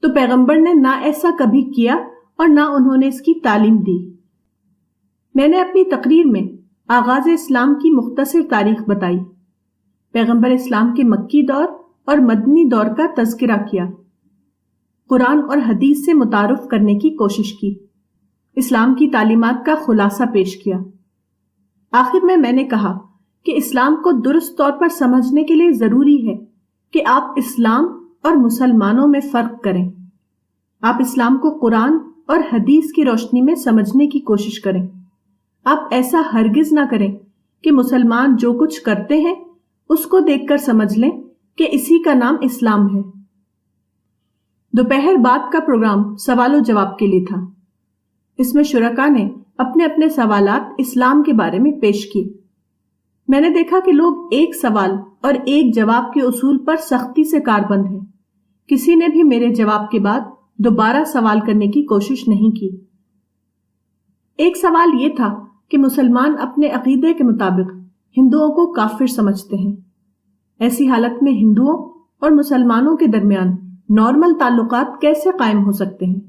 تو پیغمبر نے نہ ایسا کبھی کیا اور نہ انہوں نے اس کی تعلیم دی۔ میں نے اپنی تقریر میں آغاز اسلام کی مختصر تاریخ بتائی، پیغمبر اسلام کے مکی دور اور مدنی دور کا تذکرہ کیا، قرآن اور حدیث سے متعارف کرنے کی کوشش کی، اسلام کی تعلیمات کا خلاصہ پیش کیا۔ آخر میں نے کہا کہ اسلام کو درست طور پر سمجھنے کے لیے ضروری ہے کہ آپ اسلام اور مسلمانوں میں فرق کریں۔ آپ اسلام کو قرآن اور حدیث کی روشنی میں سمجھنے کی کوشش کریں۔ آپ ایسا ہرگز نہ کریں کہ مسلمان جو کچھ کرتے ہیں اس کو دیکھ کر سمجھ لیں کہ اسی کا نام اسلام ہے۔ دوپہر بعد کا پروگرام سوال و جواب کے لیے تھا۔ اس میں شرکاء نے اپنے اپنے سوالات اسلام کے بارے میں پیش کیے۔ میں نے دیکھا کہ لوگ ایک سوال اور ایک جواب کے اصول پر سختی سے کاربند ہیں۔ کسی نے بھی میرے جواب کے بعد دوبارہ سوال کرنے کی کوشش نہیں کی۔ ایک سوال یہ تھا کہ مسلمان اپنے عقیدے کے مطابق ہندوؤں کو کافر سمجھتے ہیں۔ ایسی حالت میں ہندوؤں اور مسلمانوں کے درمیان نارمل تعلقات کیسے قائم ہو سکتے ہیں؟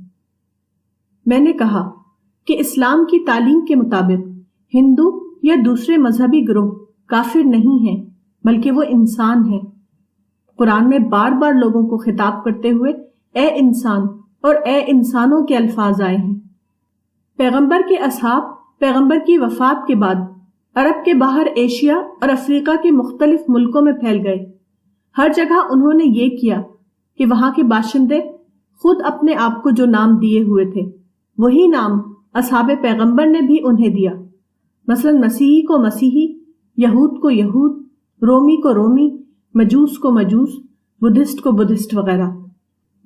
میں نے کہا کہ اسلام کی تعلیم کے مطابق ہندو یا دوسرے مذہبی گروہ کافر نہیں ہیں بلکہ وہ انسان ہیں۔ قرآن میں بار بار لوگوں کو خطاب کرتے ہوئے اے انسان اور اے انسانوں کے الفاظ آئے ہیں۔ پیغمبر کے اصحاب پیغمبر کی وفات کے بعد عرب کے باہر ایشیا اور افریقہ کے مختلف ملکوں میں پھیل گئے۔ ہر جگہ انہوں نے یہ کیا کہ وہاں کے باشندے خود اپنے آپ کو جو نام دیے ہوئے تھے وہی نام اصحاب پیغمبر نے بھی انہیں دیا۔ مثلا مسیحی کو مسیحی، یہود کو یہود، رومی کو رومی، مجوس کو مجوس، بدھسٹ کو بدھسٹ وغیرہ۔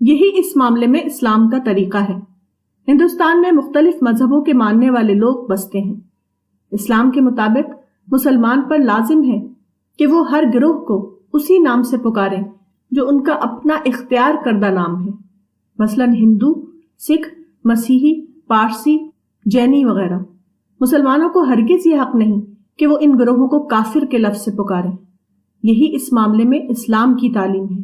یہی اس معاملے میں اسلام کا طریقہ ہے۔ ہندوستان میں مختلف مذہبوں کے ماننے والے لوگ بستے ہیں۔ اسلام کے مطابق مسلمان پر لازم ہے کہ وہ ہر گروہ کو اسی نام سے پکاریں جو ان کا اپنا اختیار کردہ نام ہے، مثلا ہندو، سکھ، مسیحی، پارسی، جینی وغیرہ۔ مسلمانوں کو ہرگز یہ حق نہیں کہ وہ ان گروہوں کو کافر کے لفظ سے پکاریں۔ یہی اس معاملے میں اسلام کی تعلیم ہے۔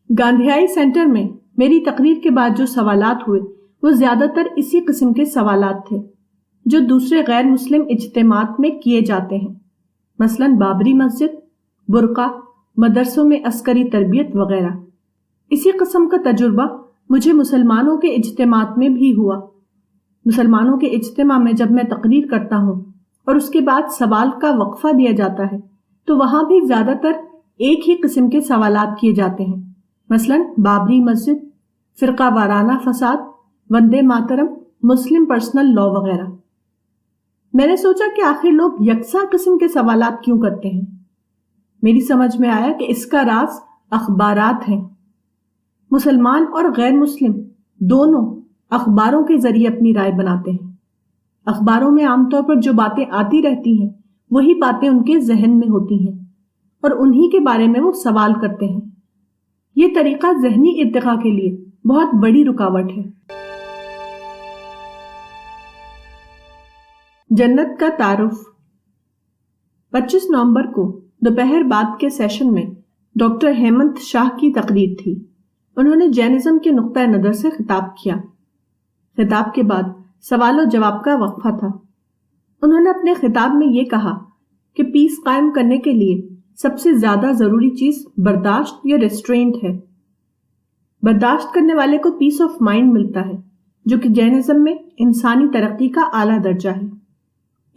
گاندھیائی سینٹر میں میری تقریر کے بعد جو سوالات ہوئے وہ زیادہ تر اسی قسم کے سوالات تھے جو دوسرے غیر مسلم اجتماعات میں کیے جاتے ہیں، مثلا بابری مسجد، برقع، مدرسوں میں عسکری تربیت وغیرہ۔ اسی قسم کا تجربہ مجھے مسلمانوں کے اجتماعات میں بھی ہوا۔ مسلمانوں کے اجتماع میں جب میں تقریر کرتا ہوں اور اس کے بعد سوال کا وقفہ دیا جاتا ہے تو وہاں بھی زیادہ تر ایک ہی قسم کے سوالات کیے جاتے ہیں، مثلا بابری مسجد، فرقہ وارانہ فساد، وندے ماترم، مسلم پرسنل لا وغیرہ۔ میں نے سوچا کہ آخر لوگ یکساں قسم کے سوالات کیوں کرتے ہیں؟ میری سمجھ میں آیا کہ اس کا راز اخبارات ہیں۔ مسلمان اور غیر مسلم دونوں اخباروں کے ذریعے اپنی رائے بناتے ہیں۔ اخباروں میں عام طور پر جو باتیں آتی رہتی ہیں وہی باتیں ان کے ذہن میں ہوتی ہیں اور انہی کے بارے میں وہ سوال کرتے ہیں۔ یہ طریقہ ذہنی ارتقاء کے لیے بہت بڑی رکاوٹ ہے۔ جنت کا تعارف۔ 25 نومبر کو دوپہر بعد کے سیشن میں ڈاکٹر ہیمنت شاہ کی تقریر تھی۔ انہوں نے جینزم کے نقطۂ نظر سے خطاب کیا۔ خطاب کے بعد سوال و جواب کا وقفہ تھا۔ انہوں نے اپنے خطاب میں یہ کہا کہ پیس قائم کرنے کے لیے سب سے زیادہ ضروری چیز برداشت یا ریسٹرینٹ ہے۔ برداشت کرنے والے کو پیس آف مائنڈ ملتا ہے، جو کہ جینزم میں انسانی ترقی کا اعلیٰ درجہ ہے۔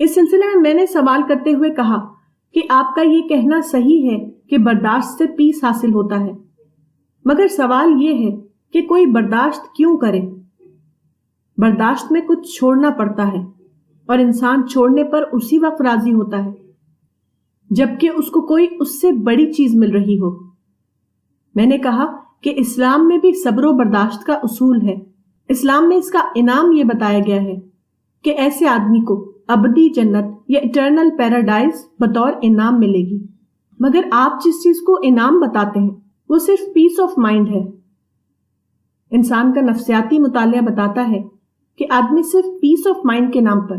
اس سلسلے میں نے سوال کرتے ہوئے کہا کہ آپ کا یہ کہنا صحیح ہے کہ برداشت سے پیس حاصل ہوتا ہے، مگر سوال یہ ہے کہ کوئی برداشت کیوں کرے؟ برداشت میں کچھ چھوڑنا پڑتا ہے اور انسان چھوڑنے پر اسی وقت راضی ہوتا ہے جبکہ اس کو کوئی اس سے بڑی چیز مل رہی ہو۔ میں نے کہا کہ اسلام میں بھی صبر و برداشت کا اصول ہے۔ اسلام میں اس کا انعام یہ بتایا گیا ہے کہ ایسے آدمی کو ابدی جنت یا اٹرنل پیراڈائز بطور انعام ملے گی، مگر آپ جس چیز کو انعام بتاتے ہیں وہ صرف پیس آف مائنڈ ہے۔ انسان کا نفسیاتی مطالعہ بتاتا ہے کہ آدمی صرف پیس آف مائنڈ کے نام پر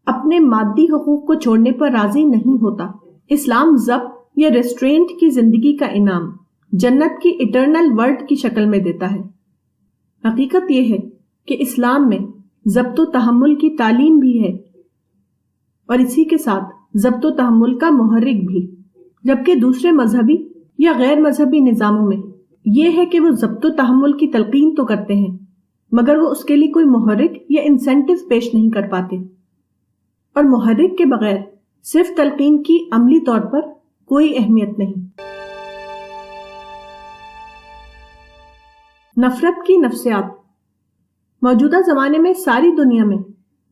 اپنے مادی حقوق کو چھوڑنے پر راضی نہیں ہوتا۔ اسلام ضبط یا ریسٹرینٹ کی زندگی کا انعام جنت کی اٹرنل ورلڈ کی شکل میں دیتا ہے۔ حقیقت یہ ہے کہ اسلام میں ضبط و تحمل کی تعلیم بھی ہے اور اسی کے ساتھ ضبط و تحمل کا محرک بھی، جبکہ دوسرے مذہبی یا غیر مذہبی نظاموں میں یہ ہے کہ وہ ضبط و تحمل کی تلقین تو کرتے ہیں مگر وہ اس کے لیے کوئی محرک یا انسینٹو پیش نہیں کر پاتے، اور محرک کے بغیر صرف تلقین کی عملی طور پر کوئی اہمیت نہیں۔ نفرت کی نفسیات۔ موجودہ زمانے میں ساری دنیا میں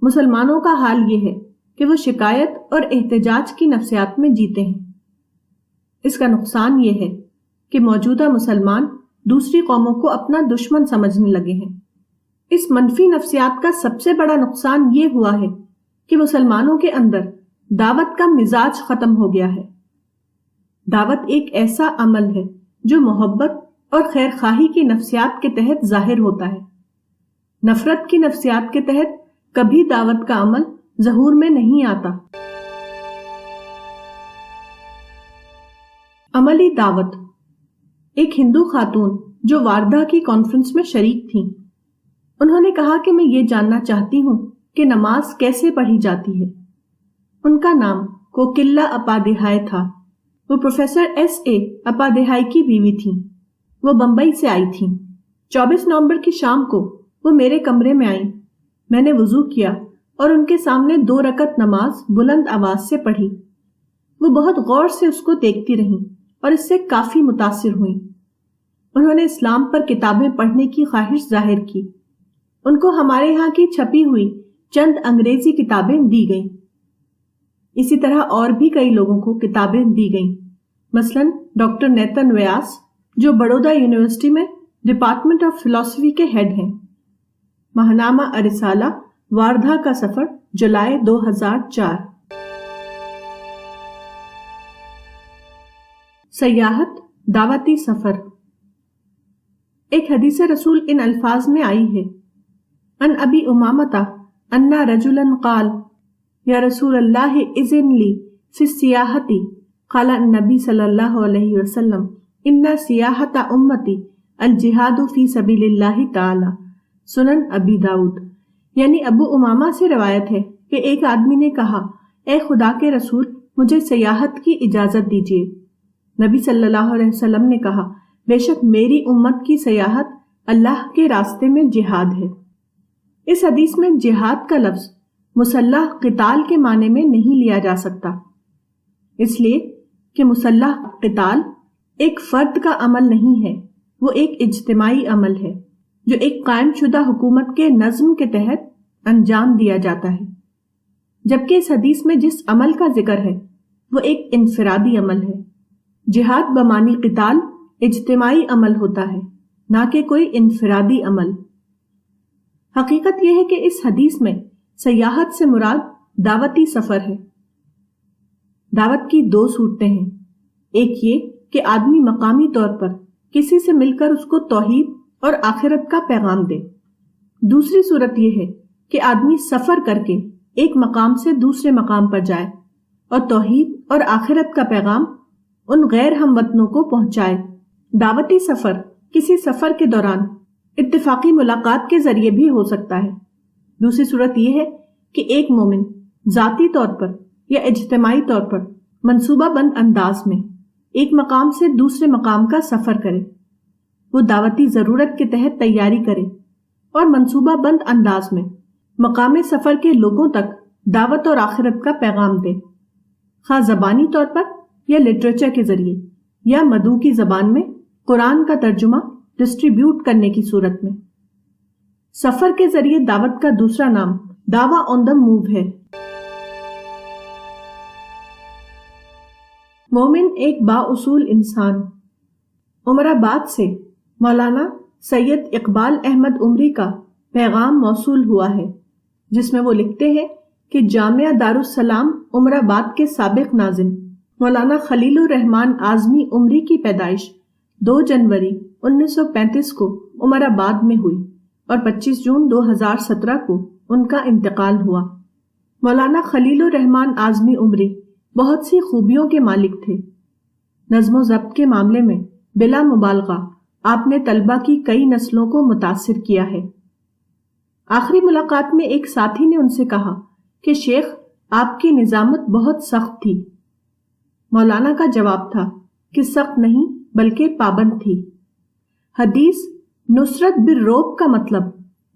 مسلمانوں کا حال یہ ہے کہ وہ شکایت اور احتجاج کی نفسیات میں جیتے ہیں۔ اس کا نقصان یہ ہے کہ موجودہ مسلمان دوسری قوموں کو اپنا دشمن سمجھنے لگے ہیں۔ اس منفی نفسیات کا سب سے بڑا نقصان یہ ہوا ہے کہ مسلمانوں کے اندر دعوت کا مزاج ختم ہو گیا ہے۔ دعوت ایک ایسا عمل ہے جو محبت اور خیر خواہی کی نفسیات کے تحت ظاہر ہوتا ہے۔ نفرت کی نفسیات کے تحت کبھی دعوت کا عمل ظہور میں نہیں آتا۔ عملی دعوت۔ ایک ہندو خاتون جو واردھا کی کانفرنس میں شریک تھیں، انہوں نے کہا کہ میں یہ جاننا چاہتی ہوں کہ نماز کیسے پڑھی جاتی ہے۔ ان کا نام کوکلا اپادھیائے تھا۔ وہ پروفیسر ایس اے اپادھیائے کی بیوی تھیں۔ وہ بمبئی سے آئی تھیں۔ 24 نومبر کی شام کو وہ میرے کمرے میں آئیں۔ میں نے وضو کیا اور ان کے سامنے 2 رکعت نماز بلند آواز سے پڑھی۔ وہ بہت غور سے اس کو دیکھتی رہیں اور اس سے کافی متاثر ہوئیں۔ انہوں نے اسلام پر کتابیں پڑھنے کی خواہش ظاہر کی۔ ان کو ہمارے ہاں کی چھپی ہوئی چند انگریزی کتابیں دی گئیں۔ اسی طرح اور بھی کئی لوگوں کو کتابیں دی گئیں، مثلا ڈاکٹر نیتن ویاس جو بڑودہ یونیورسٹی میں ڈپارٹمنٹ آف فلسفی کے ہیڈ ہیں۔ ماہنامہ ارسالہ، واردھا کا سفر، جولائی 2004۔ سیاحت، دعوتی سفر۔ ایک حدیث رسول ان الفاظ میں آئی ہے: ان ابی امامۃ ان رجلا قال یا رسول اللہ اذن لی فی السیاحۃ، قال النبی صلی اللہ علیہ وسلم ان سیاحۃ امتی الجہاد فی سبیل اللہ تعالی، سنن ابی داؤد۔ یعنی ابو امامہ سے روایت ہے کہ ایک آدمی نے کہا، اے خدا کے رسول، مجھے سیاحت کی اجازت دیجیے۔ نبی صلی اللہ علیہ وسلم نے کہا، بے شک میری امت کی سیاحت اللہ کے راستے میں جہاد ہے۔ اس حدیث میں جہاد کا لفظ مسلح قتال کے معنی میں نہیں لیا جا سکتا، اس لیے کہ مسلح قتال ایک فرد کا عمل نہیں ہے، وہ ایک اجتماعی عمل ہے جو ایک قائم شدہ حکومت کے نظم کے تحت انجام دیا جاتا ہے، جبکہ اس حدیث میں جس عمل کا ذکر ہے وہ ایک انفرادی عمل ہے۔ جہاد بمعنی قتال اجتماعی عمل ہوتا ہے، نہ کہ کوئی انفرادی عمل۔ حقیقت یہ ہے کہ اس حدیث میں سیاحت سے مراد دعوتی سفر ہے۔ دعوت کی دو صورتیں ہیں، ایک یہ کہ آدمی مقامی طور پر کسی سے مل کر اس کو توحید اور آخرت کا پیغام دے۔ دوسری صورت یہ ہے کہ آدمی سفر کر کے ایک مقام سے دوسرے مقام پر جائے اور توحید اور آخرت کا پیغام ان غیر ہم وطنوں کو پہنچائے۔ دعوتی سفر کسی سفر کے دوران اتفاقی ملاقات کے ذریعے بھی ہو سکتا ہے۔ دوسری صورت یہ ہے کہ ایک مومن ذاتی طور پر یا اجتماعی طور پر منصوبہ بند انداز میں ایک مقام سے دوسرے مقام کا سفر کرے، وہ دعوتی ضرورت کے تحت تیاری کرے اور منصوبہ بند انداز میں مقام سفر کے لوگوں تک دعوت اور آخرت کا پیغام دے، خواہ زبانی طور پر یا لٹریچر کے ذریعے یا مدعو کی زبان میں قرآن کا ترجمہ ڈسٹریبیوٹ کرنے کی صورت میں۔ سفر کے ذریعے دعوت کا دوسرا نام دعویٰ آن دا موو ہے۔ مومن ایک بااصول انسان۔ عمر آباد سے مولانا سید اقبال احمد عمری کا پیغام موصول ہوا ہے، جس میں وہ لکھتے ہیں کہ جامعہ دارالسلام عمر آباد کے سابق ناظم مولانا خلیل الرحمن اعظمی عمری کی پیدائش 2 جنوری 1935 کو عمر آباد میں ہوئی اور 25 جون 2017 کو ان کا انتقال ہوا۔ مولانا خلیل الرحمن اعظمی عمری بہت سی خوبیوں کے مالک تھے۔ نظم و ضبط کے معاملے میں بلا مبالغہ آپ نے طلبہ کی کئی نسلوں کو متاثر کیا ہے۔ آخری ملاقات میں ایک ساتھی نے ان سے کہا کہ شیخ، آپ کی نظامت بہت سخت تھی۔ مولانا کا جواب تھا کہ سخت نہیں بلکہ پابند تھی۔ حدیث نصرت بالرعب کا مطلب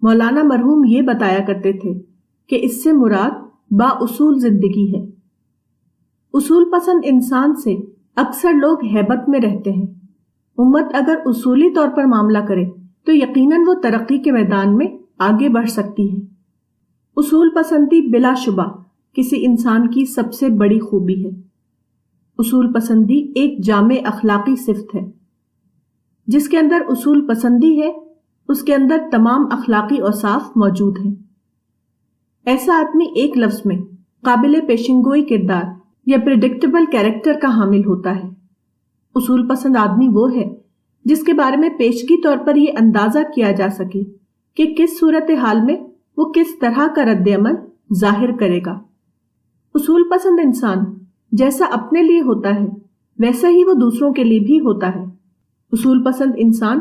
مولانا مرحوم یہ بتایا کرتے تھے کہ اس سے مراد بااصول زندگی ہے۔ اصول پسند انسان سے اکثر لوگ ہیبت میں رہتے ہیں۔ امت اگر اصولی طور پر معاملہ کرے تو یقیناً وہ ترقی کے میدان میں آگے بڑھ سکتی ہے۔ اصول پسندی بلا شبہ کسی انسان کی سب سے بڑی خوبی ہے۔ اصول پسندی ایک جامع اخلاقی صفت ہے۔ جس کے اندر اصول پسندی ہے، اس کے اندر تمام اخلاقی اوصاف موجود ہیں۔ ایسا آدمی ایک لفظ میں قابل پیشنگوئی کردار یا پریڈکٹیبل کیریکٹر کا حامل ہوتا ہے۔ اصول پسند آدمی وہ ہے جس کے بارے میں پیشگی طور پر یہ اندازہ کیا جا سکے کہ کس صورتحال میں وہ کس طرح کا رد عمل ظاہر کرے گا۔ اصول پسند انسان جیسا اپنے لیے ہوتا ہے ویسا ہی وہ دوسروں کے لیے بھی ہوتا ہے۔ اصول پسند انسان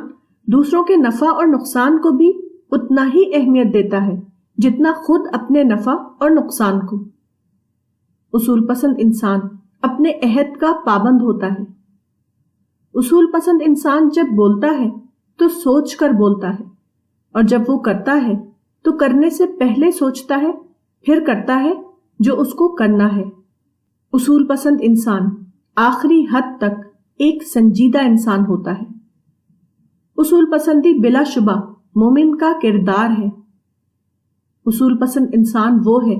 دوسروں کے نفع اور نقصان کو بھی اتنا ہی اہمیت دیتا ہے جتنا خود اپنے نفع اور نقصان کو۔ اصول پسند انسان اپنے عہد کا پابند ہوتا ہے۔ اصول پسند انسان جب بولتا ہے تو سوچ کر بولتا ہے، اور جب وہ کرتا ہے تو کرنے سے پہلے سوچتا ہے، پھر کرتا ہے جو اس کو کرنا ہے۔ اصول پسند انسان آخری حد تک ایک سنجیدہ انسان ہوتا ہے۔ اصول پسندی بلا شبہ مومن کا کردار ہے۔ اصول پسند انسان وہ ہے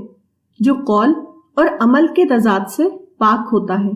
جو قول اور عمل کے تضاد سے پاک ہوتا ہے۔